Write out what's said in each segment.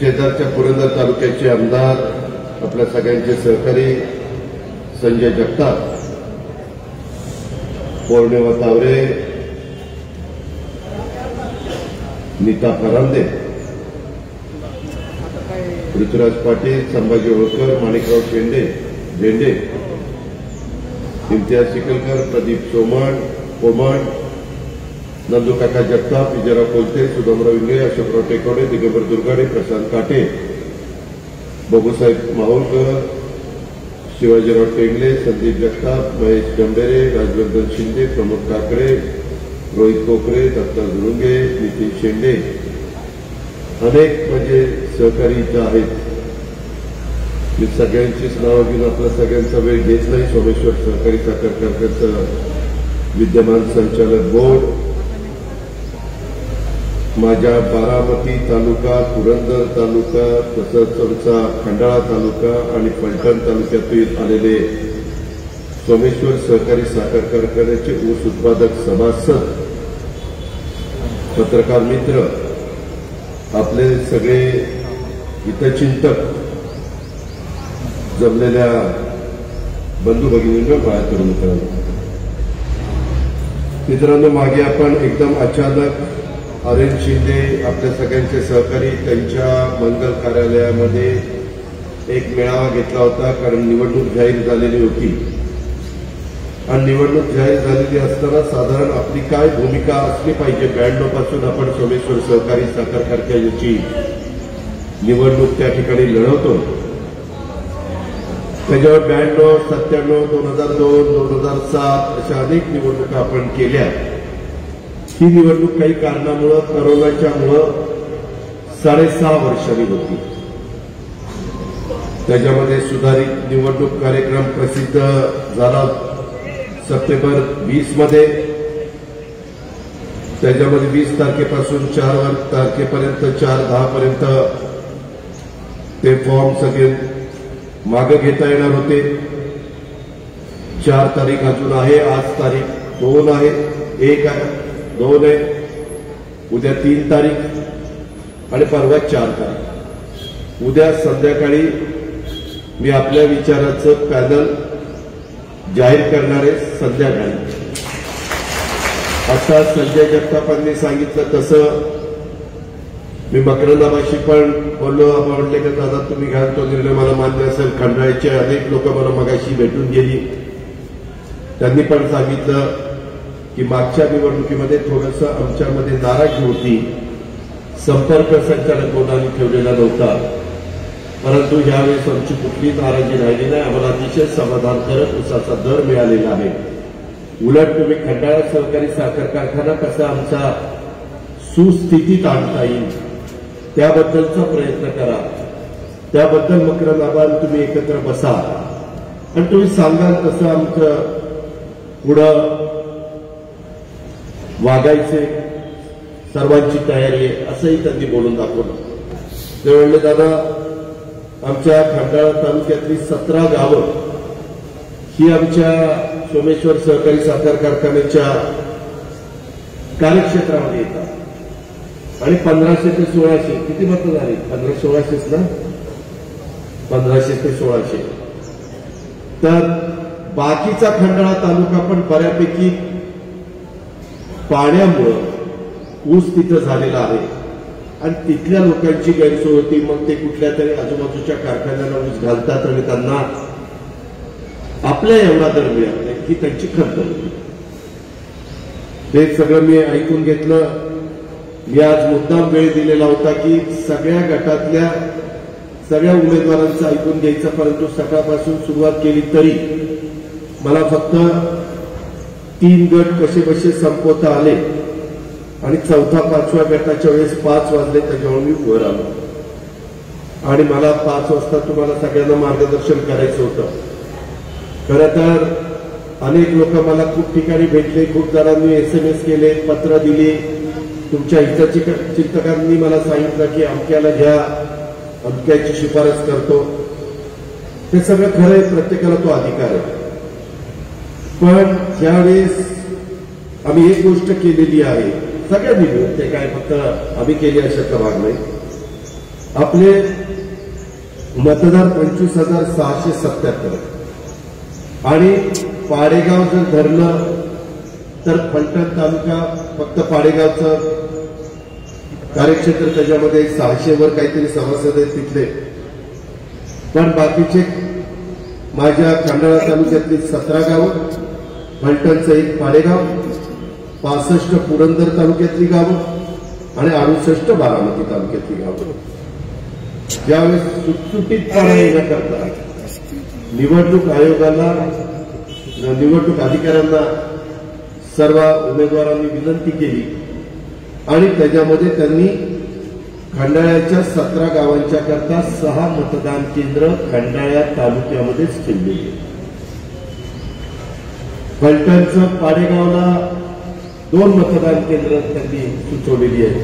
शेजारच्या पुरंदर तालुक्याचे आमदार आपल्या सगळ्यांचे सहकारी संजय जगताप, पौर्णिमा तावरे, नीता फरांदे, ऋतुराज पाटील, संभाजी होळकर, माणिकराव झेंडे, इम्तियाज चिखलकर, प्रदीप कोमण, नंदूकाका जगताप, विजयराव कोलते, सुधामराव इंगळे, अशोकराव टेकवडे, दिगंबर दुर्गाडे, प्रशांत काटे, बबूसाहेब माहुलकर, शिवाजीराव टेंगले, संदीप जगताप, महेश डंबेरे, राजवर्धन शिंदे, प्रमोद काकडे, रोहित कोकरे, दत्ता झुळुंगे, नितीन शेंडे, अनेक म्हणजे सहकारी इथं आहेत. मी सगळ्यांचीच नावं घेऊन आपला सगळ्यांचा वेळ घेत नाही. सोमेश्वर सहकारी साखर कारखान्याचं विद्यमान संचालक बोर्ड, माझ्या बारामती तालुका, पुरंदर तालुका, तसंच आमचा खंडाळा तालुका आणि फलटण तालुक्यातील आलेले सोमेश्वर सहकारी साखर कारखान्याचे ऊस उत्पादक सभासद, पत्रकार मित्र, आपले सगळे हितचिंतक, जमलेल्या बंधू भगिनींना, बाळा तरुण मित्रांनो, मागे आपण एकदम अचानक अरेन शिंदे आपल्या सगळ्यांचे सहकारी त्यांच्या मंगल कार्यालयामध्ये एक मेळावा घेतला होता. कारण निवडणूक जाहीर झालेली होती आणि निवडणूक जाहीर झालेली असताना साधारण आपली काय भूमिका असली पाहिजे. 92 पासून आपण सोमेश्वर सहकारी साखर कारखान्याची निवडणूक त्या ठिकाणी लढवतो. त्याच्यावर 92, 97, 2002, 2007 अशा अनेक निवडणुका आपण केल्या. ही निवडणूक काही कारणामुळं, करोनाच्यामुळं 6.5 वर्षांनी होती. त्याच्यामध्ये सुधारित निवडणूक कार्यक्रम प्रसिद्ध झाला सप्टेंबर 20 मध्ये. त्याच्यामध्ये 20 तारखेपासून 4 तारखेपर्यंत, 4/10 पर्यंत ते फॉर्म सगळे मागे घेता येणार होते. 4 तारीख अजून आहे, आज तारीख 2 आहे, 1 आहे, 2 आहे, उद्या 3 तारीख आणि परवा 4 तारीख. उद्या संध्याकाळी मी आपल्या विचाराचं पॅनल जाहीर करणारे संध्याकाळी. आता संजय जगतापांनी सांगितलं तसं मी मकरंदाबाशी पण बोललो. आपण म्हटले की दादा तुम्ही घ्याल तो निर्णय मला मान्य असेल. खंडाळ्याचे अनेक लोक मला मगाशी भेटून गेली. त्यांनी पण सांगितलं की मागच्या निवडणुकीमध्ये थोडंसं आमच्यामध्ये नाराजी होती, संपर्क संचालक कोणाने ठेवलेला नव्हता. परंतु यावेळेस आमची कुठली नाराजी राहिली नाही. आम्हाला अतिशय समाधानकारक ऊसाचा दर मिळालेला आहे. उलट तुम्ही खंडाळा सहकारी साखर कारखाना कसा आमचा सुस्थितीत आणता येईल त्याबद्दलचा प्रयत्न करा. त्याबद्दल मकरंदाबाद तुम्ही एकत्र बसा आणि तुम्ही सांगाल तसं आमचं पुढं वागायचे सर्वांची तयारी आहे असंही त्यांनी बोलून दाखवलं. ते म्हणले दादा आमच्या खंडाळा तालुक्यातली 17 गावं ही आमच्या सोमेश्वर सहकारी साखर कारखान्याच्या कार्यक्षेत्रामध्ये येतात आणि 1500 ते 1600 किती मतं झाली? 1500-1600 ना, 1500 ते 1600. तर बाकीचा खंडाळा तालुका पण बऱ्यापैकी पाण्यामुळं ऊस तिथं झालेला आहे आणि तिथल्या लोकांची गैरसोय होती. मग ते कुठल्या तरी आजूबाजूच्या कारखान्यांना ऊस घालतात आणि त्यांना आपल्या एवढा दर मिळत नाही ही त्यांची खंत होती. ते सगळं मी ऐकून घेतलं. मी आज मुद्दाम वेळ दिलेला होता की सगळ्या गटातल्या सगळ्या उमेदवारांचं ऐकून घ्यायचं. परंतु सकाळपासून सुरुवात केली तरी मला फक्त 3 गट कसे संपवता आले आणि 4था 5व्या गटाच्या वेळेस 5 वाजले. त्याच्यामुळे मी वर आलो आणि मला 5 वाजता तुम्हाला सगळ्यांना मार्गदर्शन करायचं होतं. खरं तर अनेक लोक मला खूप ठिकाणी भेटले, खूप जणांनी SMS केले, पत्र दिली. तुमच्या हितचिंतकांनी मला सांगितलं की अमक्याला घ्या, अमक्याची शिफारस करतो. ते सगळं खरं आहे, प्रत्येकाला तो अधिकार आहे. पण ज्यावेळेस आम्ही एक गोष्ट केलेली आहे सगळ्यांनी मिळून, ते काय फक्त आम्ही केली अशाचा भाग नाही. आपले मतदार 25,677 आणि पाडेगाव जर धरलं तर फलटण तालुका फक्त पाडेगावचं कार्यक्षेत्र त्याच्यामध्ये 600 वर काहीतरी सभासद आहेत तिथले, पण बाकीचे माझ्या खंडाळा तालुक्यातली 17 गावं, फलटणचं 1 पाडेगाव, 65 पुरंदर तालुक्यातली गावं आणि 68 बारामती तालुक्यातली गावं. ज्यावेळेस सुटसुटीतपणा येण्याकरता निवडणूक आयोगाला, निवडणूक अधिकाऱ्यांना सर्व उमेदवारांनी विनंती केली आणि त्याच्यामध्ये त्यांनी खंडाळ्याच्या 17 गावांच्या करता 6 मतदान केंद्र खंडाळा तालुक्यामध्येच ठेवलेली. फलटणचं पाडेगावला 2 मतदान केंद्र त्यांनी सुचवलेली आहेत,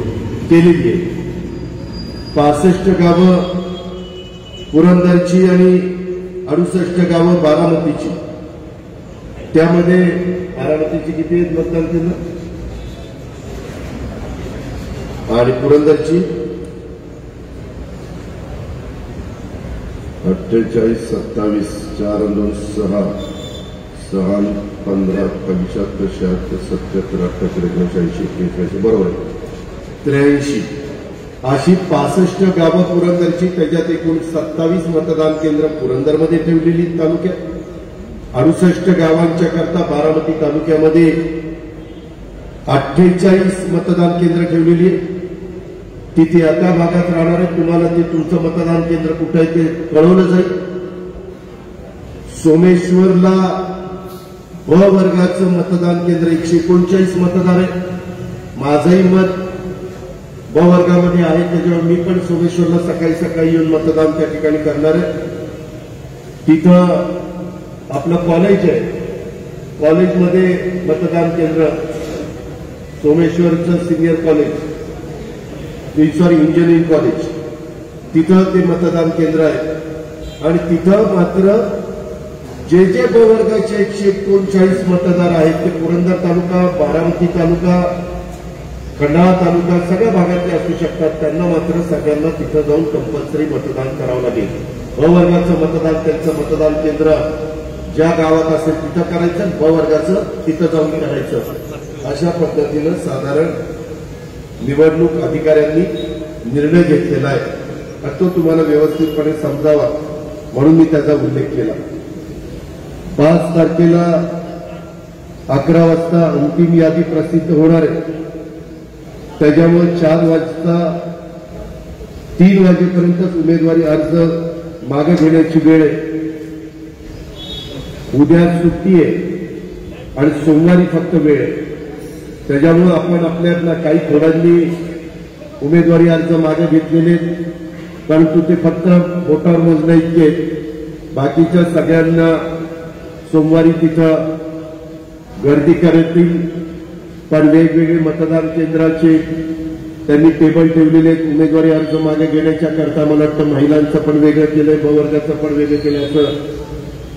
केलेली आहे. 65 गावं पुरंदरची आणि 68 गावं बारामतीची. त्यामध्ये बारामतीची किती आहेत मतदान केंद्र आणि पुरंदरची 48, 27, 4, 2, 6, 6, 15, 75, 76, 77, 78, 89, 83, बरोबर 83 अशी 65 गावं पुरंदरची. त्याच्यात एकूण 27 मतदान केंद्र पुरंदरमध्ये ठेवलेली तालुक्यात. 68 गावांच्या करता बारामती तालुक्यामध्ये 48 मतदान केंद्र ठेवलेली आहे. तिथे आता भागात राहणारे तुम्हाला ते तुमचं मतदान केंद्र कुठं आहे ते कळवलं जाईल. सोमेश्वरला ब वर्गाचं मतदान केंद्र 139 मतदार आहे. माझंही मत ब वर्गामध्ये आहे, त्याच्यावर मी पण सोमेश्वरला सकाळी सकाळी येऊन मतदान त्या ठिकाणी करणार आहे. तिथं आपलं कॉलेज आहे, कॉलेजमध्ये मतदान केंद्र सोमेश्वरचं senior college, sorry engineering college, तिथं ते मतदान केंद्र आहे. आणि तिथं मात्र जे जे ब वर्गाचे 139 मतदार आहेत ते पुरंदर तालुका, बारामती तालुका, खंडाळा तालुका सगळ्या भागातले असू शकतात. त्यांना मात्र सगळ्यांना तिथं जाऊन कंपल्सरी मतदान करावं लागेल. ब वर्गाचं मतदान त्यांचं मतदान केंद्र ज्या गावात असेल तिथं करायचं, ब वर्गाचं तिथं जाऊन करायचं. अशा पद्धतीनं साधारण निवडणूक अधिकाऱ्यांनी निर्णय घेतलेला आहे. तो तुम्हाला व्यवस्थितपणे समजावा म्हणून मी त्याचा उल्लेख केला. 5 तारखेला 11 वाजता अंतिम यादी प्रसिद्ध होणार आहे. त्याच्यामुळे 4 वाजता 3 वाजेपर्यंतच उमेदवारी अर्ज मागे घेण्याची वेळ आहे. उद्या सुट्टी आहे आणि सोमवारी फक्त वेळ आहे. त्याच्यामुळे आपण आपल्यातला काही थोड्यांनी उमेदवारी अर्ज मागे घेतलेले, परंतु ते फक्त बोटावर मोजण्या इतके. बाकीच्या सगळ्यांना सोमवारी तिथं गर्दी करतील. पण वेगवेगळे मतदान केंद्राचे त्यांनी टेबल ठेवलेले आहेत उमेदवारी अर्ज मागे घेण्याच्या करता. मला वाटतं महिलांचं पण वेगळं केलंय, ब वर्गाचं पण वेगळं केलं. असं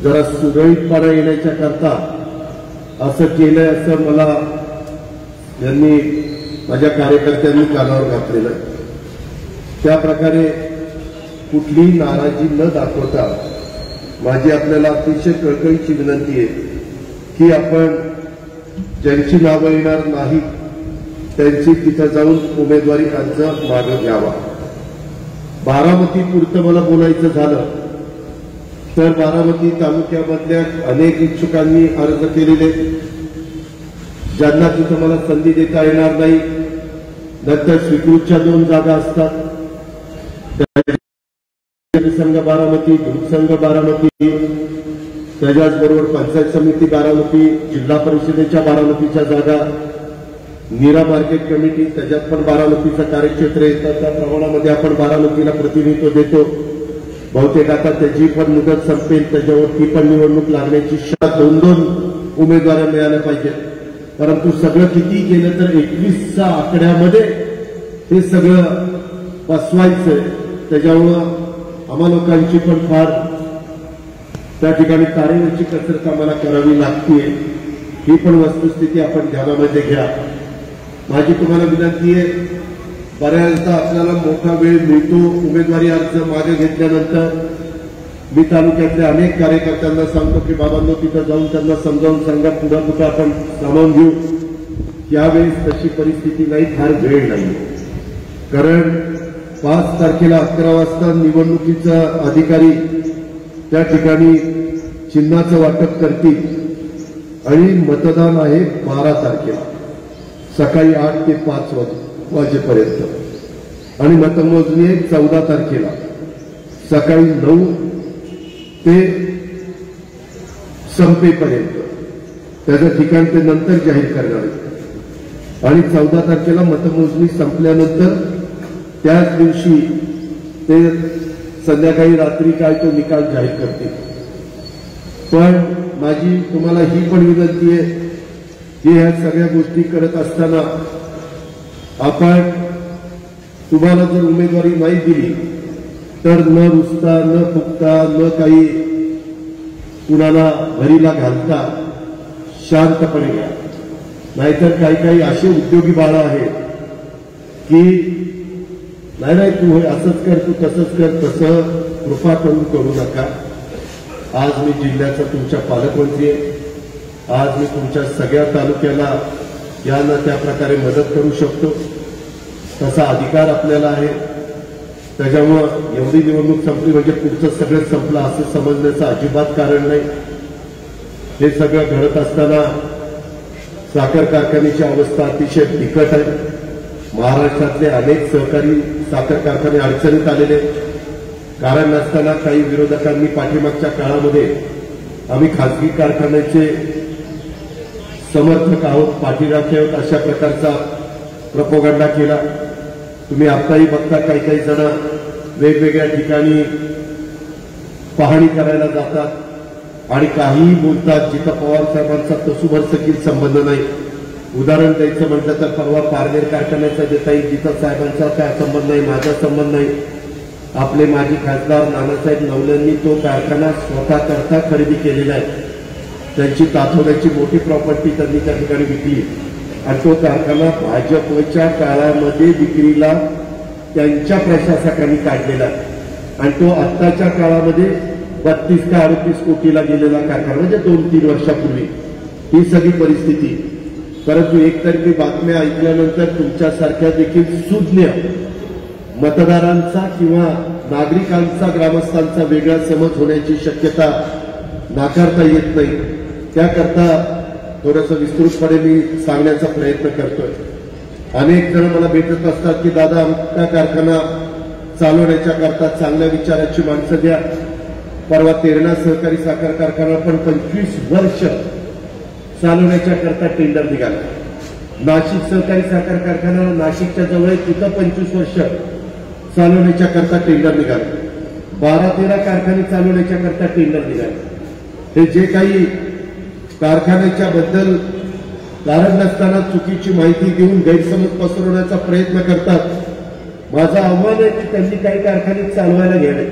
जरा सुरळीतपणा येण्याच्या करता असं केलंय असं मला यांनी माझ्या कार्यकर्त्यांनी कानावर घातलेलं आहे. त्याप्रकारे कुठलीही नाराजी न दाखवता माझी आपल्याला अतिशय कळकळीची विनंती आहे की आपण ज्यांची नावं येणार नाहीत त्यांची तिथं जाऊन उमेदवारी अर्ज मागे घ्यावा. बारामती पुरतं मला बोलायचं झालं तर बारामती तालुक्यामधल्या अनेक इच्छुकांनी अर्ज केलेले, ज्यांना तिथं मला संधी देता येणार नाही. नंतर स्वीकृतच्या 2 जागा असतात, संघ बारामती, दूध संघ बारामती, त्याच्याचबरोबर पंचायत समिती बारामती, जिल्हा परिषदेच्या बारामतीच्या जागा, नीरा मार्केट कमिटी, त्याच्यात पण बारामतीचं कार्यक्षेत्र येतं. त्या प्रमाणामध्ये आपण बारामतीला प्रतिनिधित्व देतो. बहुतेक आता त्याची पण मुदत संपेल, त्याच्यावर ती पण निवडणूक लागण्याची 2-2 उमेदवार मिळाल्या पाहिजेत. परंतु सगळं किती केलं तर 21च्या आकड्यामध्ये हे सगळं बसवायचंय. त्याच्यामुळं आम्हा लोकांची पण फार त्या ठिकाणी तारेवरची कसरत आम्हाला करावी लागते. ही पण वस्तुस्थिती आपण ध्यानामध्ये घ्या. माझी तुम्हाला विनंती आहे बऱ्याचदा आपल्याला मोठा वेळ मिळतो उमेदवारी अर्ज मागे घेतल्यानंतर. मी तालुक्यातल्या अनेक कार्यकर्त्यांना सांगतो की बाबांनो तिथं जाऊन त्यांना समजावून सांगा, पुढं कुठं आपण सामावून घेऊ. यावेळेस तशी परिस्थिती नाही, फार वेळ नाही. कारण 5 तारखेला 11 वाजता निवडणुकीचा अधिकारी त्या ठिकाणी चिन्हाचं वाटप करतील आणि मतदान आहे 12 तारखेला सकाळी 8 ते 5 वाजेपर्यंत आणि मतमोजणी आहे 14 तारखेला सकाळी 9 ते संपेपर्यंत. त्याचं ठिकाण ते नंतर जाहीर करणार आहे आणि 14 तारखेला मतमोजणी संपल्यानंतर त्याच दिवशी ते संध्याकाळी रात्री काय तो निकाल जाहीर करतील. पण माझी तुम्हाला ही पण विनंती आहे की ह्या सगळ्या गोष्टी करत असताना आपण तुम्हाला जर उमेदवारी नाही दिली तर न रुसता न फुकता न काही कुणाला भरीला घालता शांतपणे घ्या. नाहीतर काही काही असे उद्योगी बाळा आहेत की नाही तू असंच कर, तू तसंच कर, तसं कृपा करू नका. आज मी जिल्ह्याचा तुमच्या पालकमंत्री आहे. आज मी तुमच्या सगळ्या तालुक्याला या ना त्या प्रकारे मदत करू शकतो, तसा अधिकार आपल्याला आहे. त्याच्यामुळं एवढी निवडणूक संपली म्हणजे पुढचं सगळं संपलं असं समजण्याचं अजिबात कारण नाही. हे सगळं घडत असताना साखर कारखान्याची अवस्था अतिशय बिकट आहे. महाराष्ट्रातले अनेक सहकारी साखर कारखाने अडचणीत आलेले. कारण नसताना काही विरोधकांनी पाठीमागच्या काळामध्ये आम्ही खासगी कारखान्याचे समर्थक आहोत, पाठीराखे आहोत अशा प्रकारचा प्रपोगंडा केला. तुम्ही आत्ताही बघता काही काही जण वेगवेगळ्या ठिकाणी पाहणी करायला जातात आणि काहीही बोलतात जिथं पवार साहेबांचा तसूभरसकील संबंध नाही. उदाहरण द्यायचं म्हटलं तर परवा पारनेर कारखान्याचा देता येईल, जिथं साहेबांचा काय संबंध नाही, माझा संबंध नाही. आपले माजी खासदार नानासाहेब नवलेंनी तो कारखाना स्वतः करता खरेदी केलेला आहे. त्यांची तातोड्याची मोठी प्रॉपर्टी त्यांनी त्या ठिकाणी विकली आणि तो कारखाना भाजपच्या काळामध्ये विक्रीला त्यांच्या प्रशासकांनी काढलेला आहे आणि तो आत्ताच्या काळामध्ये 32 का 38 कोटीला गेलेला कारखाना, म्हणजे 2-3 वर्षापूर्वी ही सगळी परिस्थिती. परंतु एकतर्फी बातम्या ऐकल्यानंतर तुमच्यासारख्या देखील सुज्ञ मतदारांचा किंवा नागरिकांचा, ग्रामस्थांचा वेगळा समज होण्याची शक्यता नाकारता येत नाही. त्याकरता थोडंसं विस्तृतपणे मी सांगण्याचा प्रयत्न करतोय. अनेक जण मला भेटत असतात की दादा आमचा कारखाना चालवण्याच्या करता चांगल्या विचाराची माणसं द्या. परवा तेरणा सहकारी साखर कारखाना पण 25 वर्ष चालवण्याच्या करता टेंडर निघाला. नाशिक सहकारी साखर कारखाना नाशिकच्या जवळ तिथं 25 वर्ष चालवण्याच्या करता टेंडर निघालं. 12-13 कारखाने चालवण्याच्या करता टेंडर निघाले. हे जे काही कारखान्याच्या बद्दल कारण नसताना चुकीची माहिती देऊन गैरसमज पसरवण्याचा प्रयत्न करतात. माझं आव्हान आहे की त्यांनी काही कारखाने चालवायला घ्यावे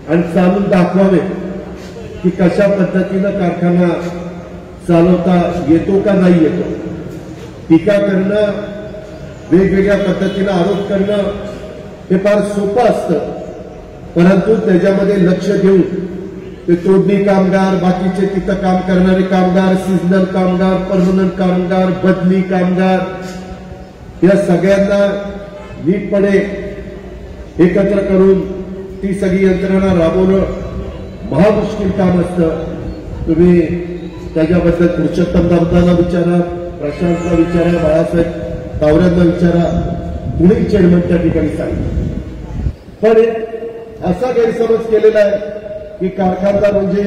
आणि चालून दाखवावे की कशा पद्धतीनं कारखाना चालवता येतो का नाही येतो. टीका करणं, वेगवेगळ्या पद्धतीनं आरोप करणं हे फार सोपं असतं, परंतु त्याच्यामध्ये लक्ष देऊन ते तोडणी कामगार, बाकीचे तिथं काम करणारे कामगार, सीझनल कामगार, परमनंट कामगार, बदली कामगार या सगळ्यांना नीटपणे एकत्र करून ती सगळी यंत्रणा राबवणं महामुश्किल काम असतं. तुम्ही त्याच्याबद्दल पुरुषोत्तम दादांना विचारा, प्रशांतला विचारा, बाळासाहेब तावऱ्यांना विचारा, कुणी चेअरमन त्या ठिकाणी सांगितलं. पण असा गैरसमज केलेला आहे की कारखानदार म्हणजे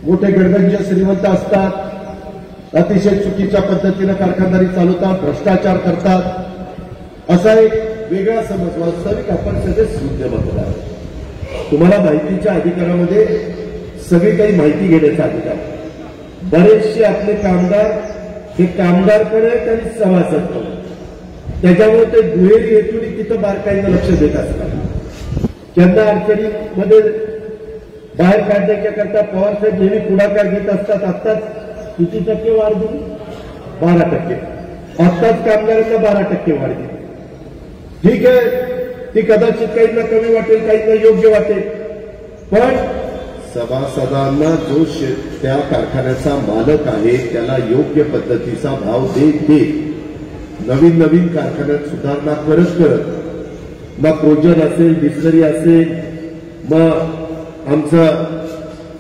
मोठे गडगंज श्रीमंत असतात, अतिशय चुकीच्या पद्धतीनं कारखानदारी चालवतात, भ्रष्टाचार करतात, असा एक वेगळा समज. वास्तविक आपण सगळे सुज्ञ मतदार. तुम्हाला माहितीच्या अधिकारामध्ये सगळी काही माहिती घेण्याचा अधिकार. बरेचसे आपले कामगार हे कामगार पण आहेत आणि सभासद पण. त्याच्यामुळे ते दुहेरी हेतूने तिथं बारकाईनं लक्ष देत असतात. त्यांना अडचणीमध्ये बाहेर काढण्याच्या करता पवारसाहेब नेहमी पुढाकार घेत असतात. आत्ताच किती टक्के वाढ दिली? 12%. आत्ताच कामगारांना 12% वाढ दिली. ठीक आहे, ती कदाचित काहींना कमी वाटेल, काहींना योग्य वाटेल, पण सभासदांना जो त्या कारखान्याचा मालक आहे त्याला योग्य पद्धतीचा भाव देत नवीन नवीन कारखान्यात सुधारणा करत मग प्रोजन असेल, डिस्लरी असेल, मग आमचं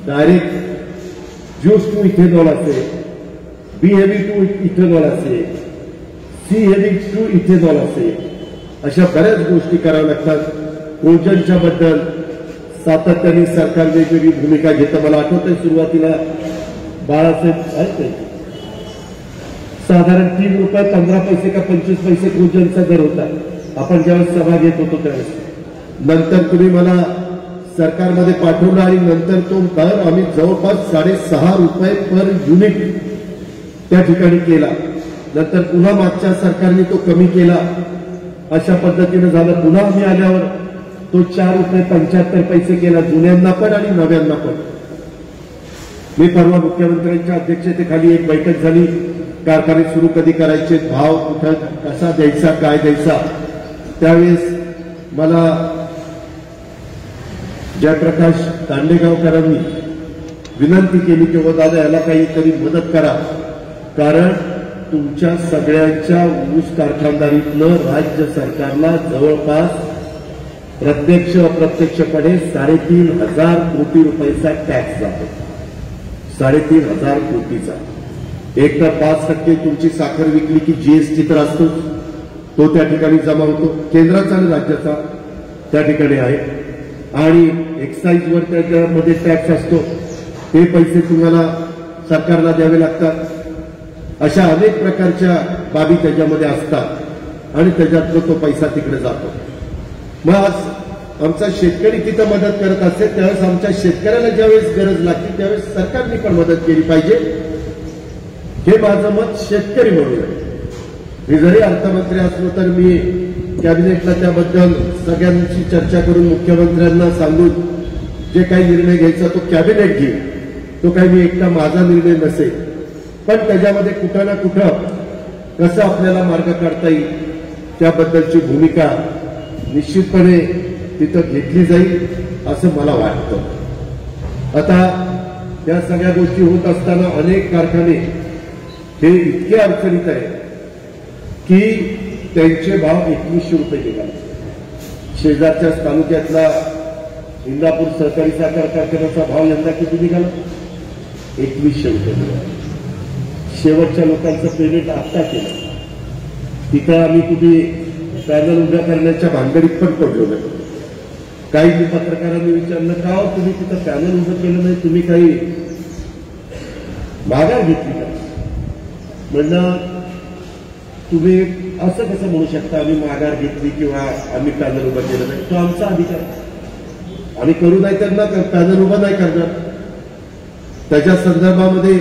डायरेक्ट ज्यूस टू इथेनॉल असेल, बी हेवी टू इथेनॉल असेल, सी हेवी टू इथेनॉल असेल, अशा बऱ्याच गोष्टी कराव्या लागतात. प्रोजनच्या बद्दल सातत्याने सरकार वेगवेगळी भूमिका घेतं. मला आठवतंय सुरुवातीला बाळासाहेब साधारण 3 रुपये 15 पैसे का 25 पैसे प्रोजनचा दर होता आपण ज्यावेळेस सभा घेत होतो त्यावेळेस. नंतर तुम्ही मला सरकारमध्ये पाठवलं आणि नंतर तो दर आम्ही जवळपास 6.5 रुपये पर युनिट त्या ठिकाणी केला. नंतर पुन्हा मागच्या सरकारने तो कमी केला. अशा पद्धतीनं झालं. पुन्हा आम्ही आल्यावर तो 4 रुपये 75 पैसे केला, जुन्यांना पण आणि नव्यांना पण. मी परवा मुख्यमंत्र्यांच्या अध्यक्षतेखाली एक बैठक झाली. कारखाने सुरू कधी करायचे, भाव कुठं कसा द्यायचा, काय द्यायचा. त्यावेळेस मला जयप्रकाश दांडेगावकरांनी विनंती केली की व दादा याला काहीतरी मदत करा, कारण तुमच्या सगळ्यांच्या ऊस कारखानदारीतनं राज्य सरकारला जवळपास प्रत्यक्ष अप्रत्यक्षपणे 3,500 कोटी रुपयाचा टॅक्स जातो. 3,500 कोटीचा. एक तर 5% तुमची साखर विकली की जीएसटी तर असतोच, तो त्या ठिकाणी जमा होतो. केंद्राचा आणि राज्याचा त्या ठिकाणी आहे. आणि एक्साईजवर त्याच्यामध्ये टॅक्स असतो, ते पैसे तुम्हाला सरकारला द्यावे लागतात. अशा अनेक प्रकारच्या बाबी त्याच्यामध्ये असतात आणि त्याच्यातून तो पैसा तिकडे जातो. मग आज आमचा शेतकरी तिथं मदत करत असेल त्यावेळेस आमच्या शेतकऱ्याला ज्यावेळेस गरज लागते त्यावेळेस सरकारने पण मदत केली पाहिजे, हे माझं मत शेतकरी म्हणून आहे. मी जरी अर्थमंत्री असलो तर मी कॅबिनेटला त्याबद्दल सगळ्यांची चर्चा करून मुख्यमंत्र्यांना सांगून जे काही निर्णय घ्यायचा तो कॅबिनेट घेईल. तो काही मी एकटा माझा निर्णय नसेल, पण त्याच्यामध्ये कुठं ना कुठं कसं आपल्याला मार्ग काढता येईल त्याबद्दलची भूमिका निश्चितपणे तिथं घेतली जाईल असं मला वाटतं. आता त्या सगळ्या गोष्टी होत असताना अनेक कारखाने हे इतके अडचणीत आहेत की त्यांचे भाव 2100 रुपये निघाले. शेजारच्याच तालुक्यातला इंदापूर सहकारी साखर कारखान्याचा भाव यंदा किती निघाला? 2100 रुपये निघाला. शेवटच्या लोकांचं पेमेंट आत्ता केलं. तिथं आम्ही कुठे पॅनल उभ्या करण्याच्या भानगडीत पण पडलो नाही. काही पत्रकारांनी विचारलं का हो तुम्ही तिथं पॅनल उभं केलं नाही, तुम्ही काही माघार घेतली का? म्हणलं तुम्ही असं कसं म्हणू शकता आम्ही माघार घेतली किंवा आम्ही पॅनल उभं केलं नाही? तो आमचा अधिकार. आम्ही करू नाही तर ना पॅनल उभं नाही करणार. त्याच्या संदर्भामध्ये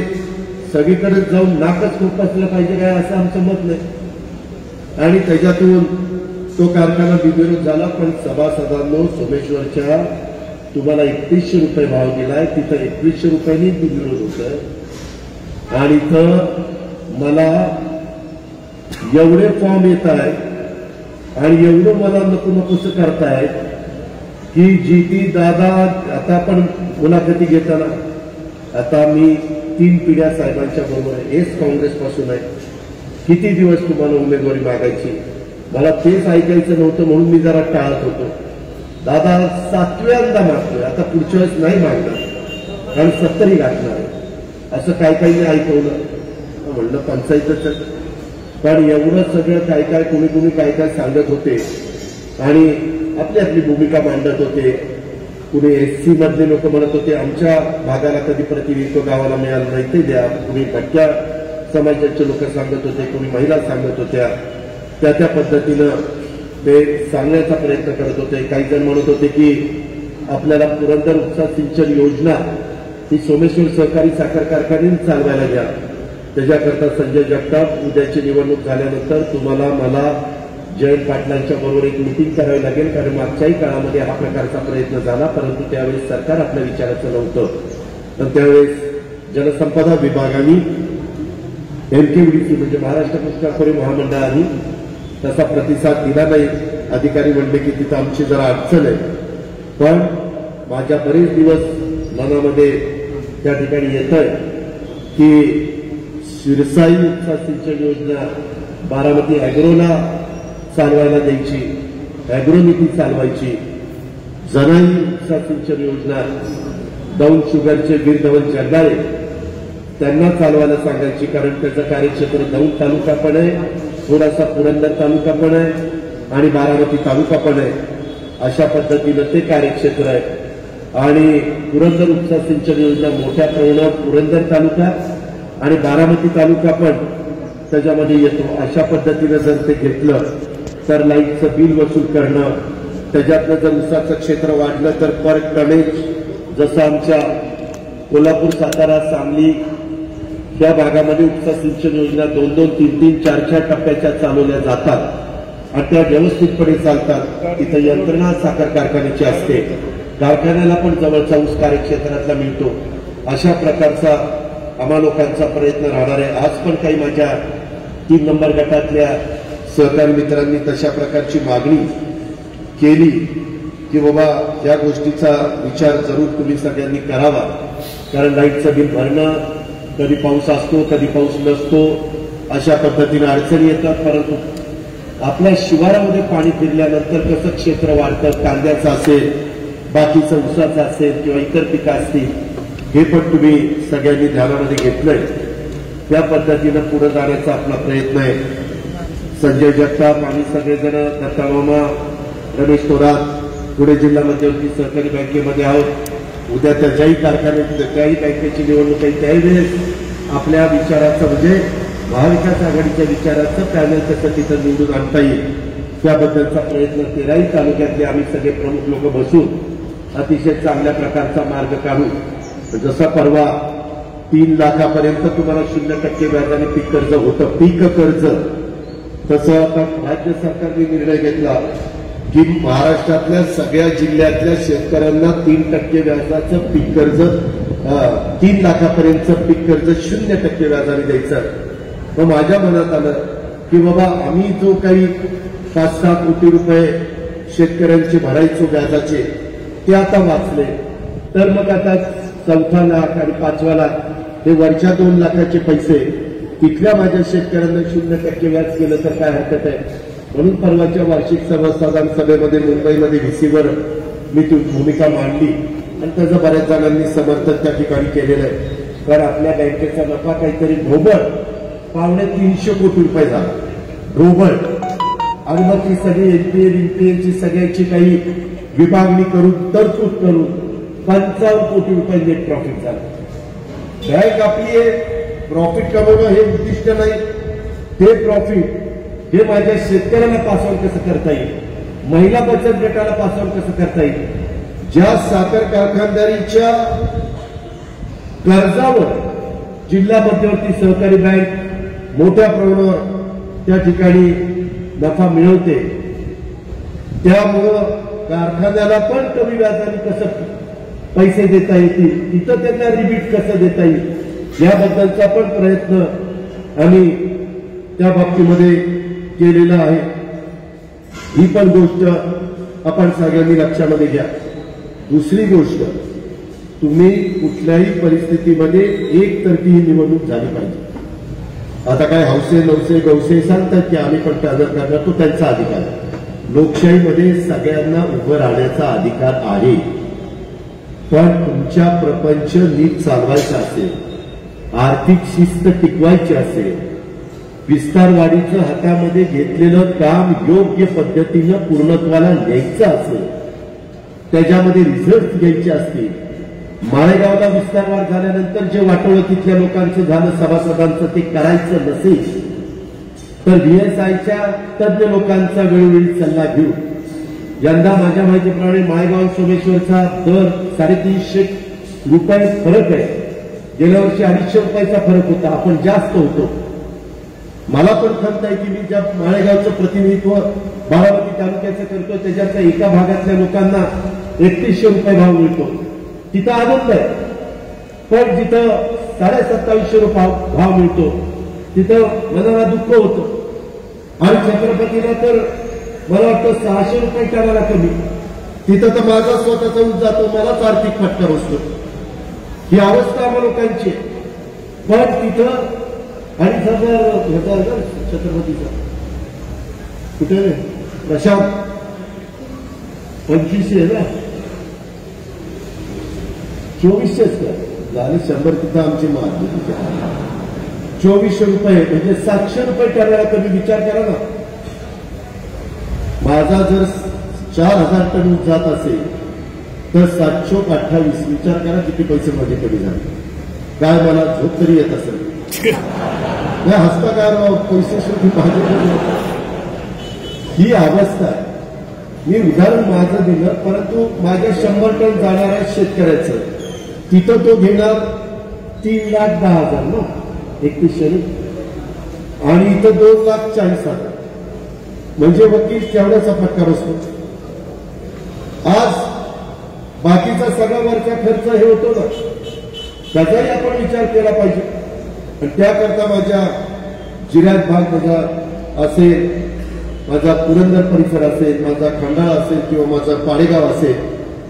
सगळीकडे जाऊन नाकच खूप असलं पाहिजे काय असं आमचं मत नाही. आणि त्याच्यातून तो कारखाना बिनविरोध झाला. पण सभासदांनो, सोमेश्वरच्या तुम्हाला 3100 रुपये भाव दिलाय, तिथं 2100 रुपयांनी बिनविरोध होत. आणि इथं मला एवढे फॉर्म येत आहेत आणि एवढं मला नको नकोसं करतायत की जी ती दादा आता आपण मुलाखती घेताना आता मी 3 पिढ्या साहेबांच्या बरोबर आहे, हेच काँग्रेसपासून आहे. किती दिवस तुम्हाला उमेदवारी मागायची? मला तेच ऐकायचं नव्हतं म्हणून मी जरा टाळत होतो. दादा 7व्यांदा मागतोय, आता पुढच्या वेळेस नाही मागणार कारण 70 गाठणार आहे असं काय काही ऐकवलं. म्हणलं पंचायतच. पण एवढं सगळं काय काय कुणी काय काय सांगत होते आणि आपली आपली भूमिका मांडत होते. कुणी एससी मधले लोक म्हणत होते आमच्या भागाला कधी प्रतिनिधित्व गावाला मिळालं नाही ते द्या. कुणी भटक्या समाजाचे लोक सांगत होते, कुणी महिला सांगत होत्या. त्या पद्धतीनं ते सांगण्याचा प्रयत्न करत होते. काही जण म्हणत होते की आपल्याला पुरंदर उपसा सिंचन योजना ही सोमेश्वर सहकारी साखर कारखान्याने चालवायला द्या. त्याच्याकरता संजय जगताप उद्याची निवडणूक झाल्यानंतर तुम्हाला मला जयंत पाटलांच्या बरोबर एक मिटिंग करावी लागेल, कारण मागच्याही काळामध्ये हा प्रकारचा प्रयत्न झाला परंतु त्यावेळेस सरकार आपल्या विचाराचं नव्हतं. तर त्यावेळेस जलसंपदा विभागाने एमकेडीसी म्हणजे महाराष्ट्र कृष्णा खोरे महामंडळाने तसा प्रतिसाद दिला नाही. अधिकारी म्हणले की तिथं आमची जरा अडचण आहे. पण माझ्या बरेच दिवस मनामध्ये त्या ठिकाणी येत आहे की शिरसाई उपसा सिंचन योजना बारामती अॅग्रोला चालवायला द्यायची, अॅग्रोनिटी चालवायची. जनाई उपसा सिंचन योजना दौंड शुगरचे वीर धवल जगदाळे त्यांना चालवायला सांगायची, कारण त्याचं कार्यक्षेत्र दौंड तालुका पण आहे, थोडासा पुरंदर तालुका पण आहे आणि बारामती तालुका पण आहे. अशा पद्धतीनं ते कार्यक्षेत्र आहे. आणि पुरंदर उपसा सिंचन योजना मोठ्या प्रमाणात पुरंदर तालुका आणि बारामती तालुका पण त्याच्यामध्ये येतो. अशा पद्धतीनं जर ते घेतलं तर लाईटचं बिल वसूल करणं, त्याच्यातनं जर उसाचं क्षेत्र वाढलं तर पर टनेज जसं आमच्या कोल्हापूर, सातारा, सांगली या भागामध्ये उपसा सिंचन योजना 2-2, 3-3, 4-4 टप्प्याच्या चालवल्या जातात आणि त्या व्यवस्थितपणे चालतात. तिथं यंत्रणा साखर कारखान्याची असते, कारखान्याला पण जवळचा ऊस कार्यक्षेत्रातला मिळतो. अशा प्रकारचा आम्हा लोकांचा प्रयत्न राहणार आहे. आज पण काही माझ्या 3 नंबर गटातल्या सहकारी मित्रांनी तशा प्रकारची मागणी केली की बाबा या गोष्टीचा विचार जरूर तुम्ही सगळ्यांनी करावा. कारण लाईटचं बिल भरणं, कधी पाऊस असतो कधी पाऊस नसतो, अशा पद्धतीने अडचणी येतात. परंतु आपल्या शिवारामध्ये पाणी फिरल्यानंतर कसं क्षेत्र वाढतं, कांद्याचं असेल, बाकीचं उसाचं असेल किंवा इतर पिकं असतील, हे पण तुम्ही सगळ्यांनी ध्यानामध्ये घेतलंय. त्या पद्धतीनं पुढे जाण्याचा आपला प्रयत्न आहे. संजय जगताप, आम्ही सगळेजण, दत्तामामा, रमेश थोरात, पुणे जिल्हा मध्यवर्ती सहकारी बँकेमध्ये आहोत. उद्या त्याच्याही कारखान्यात त्याही बँकेची निवडणूक आहे. त्यावेळेस आपल्या विचाराचं म्हणजे महाविकास आघाडीच्या विचाराचं पॅनल कसं तिथं निवडून आणता येईल त्याबद्दलचा प्रयत्न 13ही तालुक्यातले आम्ही सगळे प्रमुख लोक बसून अतिशय चांगल्या प्रकारचा मार्ग काढू. जसा परवा 3 लाखापर्यंत तुम्हाला 0% व्याजाने पीक कर्ज होतं, पीक कर्ज, तसं आता राज्य सरकारने निर्णय घेतला की महाराष्ट्रातल्या सगळ्या जिल्ह्यातल्या शेतकऱ्यांना 3% व्याजाचं पीक कर्ज, 3 लाखापर्यंतचं पीक कर्ज 0% व्याजाने द्यायचं. मग माझ्या मनात आलं की बाबा आम्ही जो काही 5-6 कोटी रुपये शेतकऱ्यांचे भरायचो व्याजाचे, ते आता वाचले, तर मग आता 4था लाख आणि 5वा लाख हे वरच्या 2 लाखाचे पैसे तिथल्या माझ्या शेतकऱ्यांना 0% व्याज केलं तर काय हरकत आहे. म्हणून परवाच्या वार्षिक सर्वसाधारण सभेमध्ये मुंबईमध्ये व्हीसीवर मी ती भूमिका मांडली आणि त्याचं बऱ्याच जणांनी समर्थन त्या ठिकाणी केलेलं आहे. कारण आपल्या बँकेचा नफा काहीतरी ढोबळ 350 कोटी रुपये झाला, ढोबळ. आणि मग ती सगळी एनपीएलची सगळ्याची काही विभागणी करून तरतूद करून 55 कोटी रुपये नेट प्रॉफिट झालं. बँक आपली प्रॉफिट कमवणं हे उद्दिष्ट नाही, ते प्रॉफिट हे माझ्या शेतकऱ्यांना पासऑन कसं करता येईल, महिला बचत गटाला पासऑन कसं करता येईल, ज्या साखर कारखानदारीच्या कर्जावर जिल्हा मध्यवर्ती सहकारी बँक मोठ्या प्रमाणावर त्या ठिकाणी नफा मिळवते, त्यामुळं कारखान्याला पण कमी व्याजाने कसं पैसे देता येतील, तिथं त्यांना रिबीट कसं देता येईल, याबद्दलचा पण प्रयत्न आम्ही त्या बाबतीमध्ये केलेला आहे. ही पण गोष्ट आपण सगळ्यांनी लक्षामध्ये घ्या. दुसरी गोष्ट, तुम्ही कुठल्याही परिस्थितीमध्ये एकतर्फी ही निवडणूक झाली पाहिजे. आता काय हौसे नवसे गौसे सांगतात की आम्ही पण टर्नर करणार, तो त्यांचा अधिकार आहे. लोकशाहीमध्ये सगळ्यांना उभं राहण्याचा अधिकार आहे. पण तुमच्या प्रपंच नीट चालवायचा असेल, आर्थिक शिस्त टिकवायची असेल, विस्तारवाढीचं हातामध्ये घेतलेलं काम योग्य पद्धतीनं पूर्णत्वाला न्यायचं असेल, त्याच्यामध्ये रिझल्ट घ्यायचे असतील. माळेगावला विस्तारवाढ झाल्यानंतर जे वाटोळं तिथल्या लोकांचं झालं, सभासदांचं, ते करायचं नसेल तर VSIच्या तज्ञ लोकांचा वेळोवेळी सल्ला घेऊ. यंदा माझ्या माहितीप्रमाणे माळेगाव सोमेश्वरचा दर 350 रुपये फरक आहे. गेल्या वर्षी 250 रुपयाचा फरक होता, आपण जास्त होतो. मला पण खंत आहे की मी ज्या माळेगावचं प्रतिनिधित्व बारामती तालुक्याचं करतो, त्याच्यातल्या एका भागातल्या लोकांना 3100 रुपये भाव मिळतो, तिथं आनंद आहे. पण जिथं 2750 रुपये भाव मिळतो तिथं मनाला दुःख होतं. आणि छत्रपतीला तर मला वाटतं 600 रुपये टनाला कमी. तिथं तर माझा स्वतःचा ऊस जातो, मलाच आर्थिक फटका बसतो. ही अवस्था आम्हा लोकांची. पण तिथं 2,500 छत्रपतीचा कुठे प्रशांत 2500 ना 2400च का झाले 100 तिथं आमची मागणी 2400 रुपये म्हणजे 700 रुपये टनाला कमी. विचार करा ना, माझा जर 4000 टन ऊस जात असेल तर 728. विचार करा किती पैसे माझे कमी झाले. काय मला झोप तरी येत असेल. हसता काय पैसे शेवटी माझे. ही अवस्था आहे. मी उदाहरण माझं दिलं, परंतु माझ्या 100 टन जाणाऱ्या शेतकऱ्याचं तिथं तो घेणार 3,10,000 ना 3100 आणि इथं 2,40,000 म्हणजे वकील तेवढ्याचा फटका बसतो. आज बाकीचा सगळा वरचा खर्च हे होतो ना, त्याचाही आपण विचार केला पाहिजे. आणि त्याकरता माझ्या जिल्ह्यात भाग माझा असेल, माझा पुरंदर परिसर असेल, माझा खंडाळा असेल किंवा माझा पाडेगाव असेल,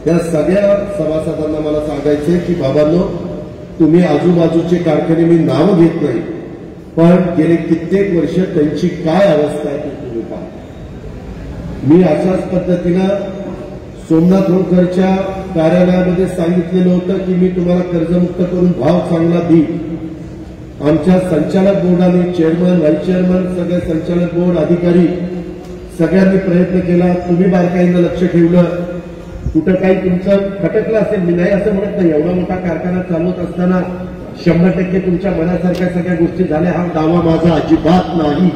त्या सगळ्या सभासदांना मला सांगायचे की बाबांनो, तुम्ही आजूबाजूचे कारखाने मी नाव घेत नाही, पण गेले कित्येक वर्ष त्यांची काय अवस्था आहे ते तुम्ही पहा. मी अशाच पद्धतीनं सोमनाथ होळकरच्या कार्यालयामध्ये सांगितलेलं होतं की मी तुम्हाला कर्जमुक्त करून भाव चांगला देईन. आमच्या संचालक बोर्डाने चेअरमन, व्हाईस चेअरमन, सगळे संचालक बोर्ड अधिकारी सगळ्यांनी प्रयत्न केला. तुम्ही बारकाईनं लक्ष ठेवलं. कुठं काही तुमचं खटकलं असेल, मी नाही असं म्हणत नाही. एवढा मोठा कारखाना चालवत असताना 100% तुमच्या मनासारख्या सगळ्या गोष्टी झाल्या हा दावा माझा अजिबात नाही.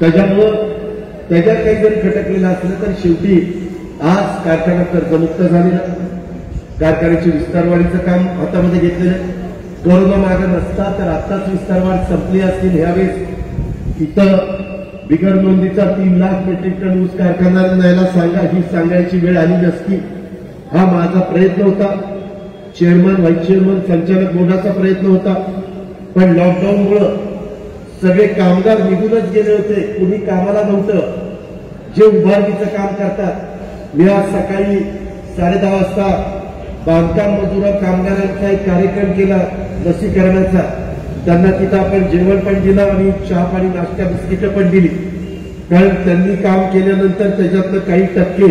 त्याच्यामुळं त्याच्यात काही जरी खटकलेलं असलं तर शेवटी आज कारखाना कर्जमुक्त झालेला. कारखान्याची विस्तारवाढीचं काम हातामध्ये घेतलेलं. कोरोना मागे नसता तर आत्ताच विस्तारवाढ संपली असतील. ह्यावेळेस इथं बिगर नोंदीचा 3 लाख मेट्रिक टन ऊस कारखान्याला न्यायला सांगा, ही सांगायची वेळ आली नसती. हा माझा प्रयत्न होता. चेअरमन, व्हाईस चेअरमन, संचालक बोर्डाचा प्रयत्न होता. पण लॉकडाऊनमुळं सगळे कामगार निघूनच गेले होते. कुणी कामाला नव्हतं. जे उभारणीचं काम करतात, मी आज सकाळी 10:30 वाजता बांधकाम मजूर कामगारांचा एक कार्यक्रम केला लसीकरणाचा. त्यांना तिथं आपण जेवण पण दिलं आणि चहा पाणी नाश्ता बिस्किटं पण दिली. कारण त्यांनी काम केल्यानंतर त्याच्यातलं काही टक्के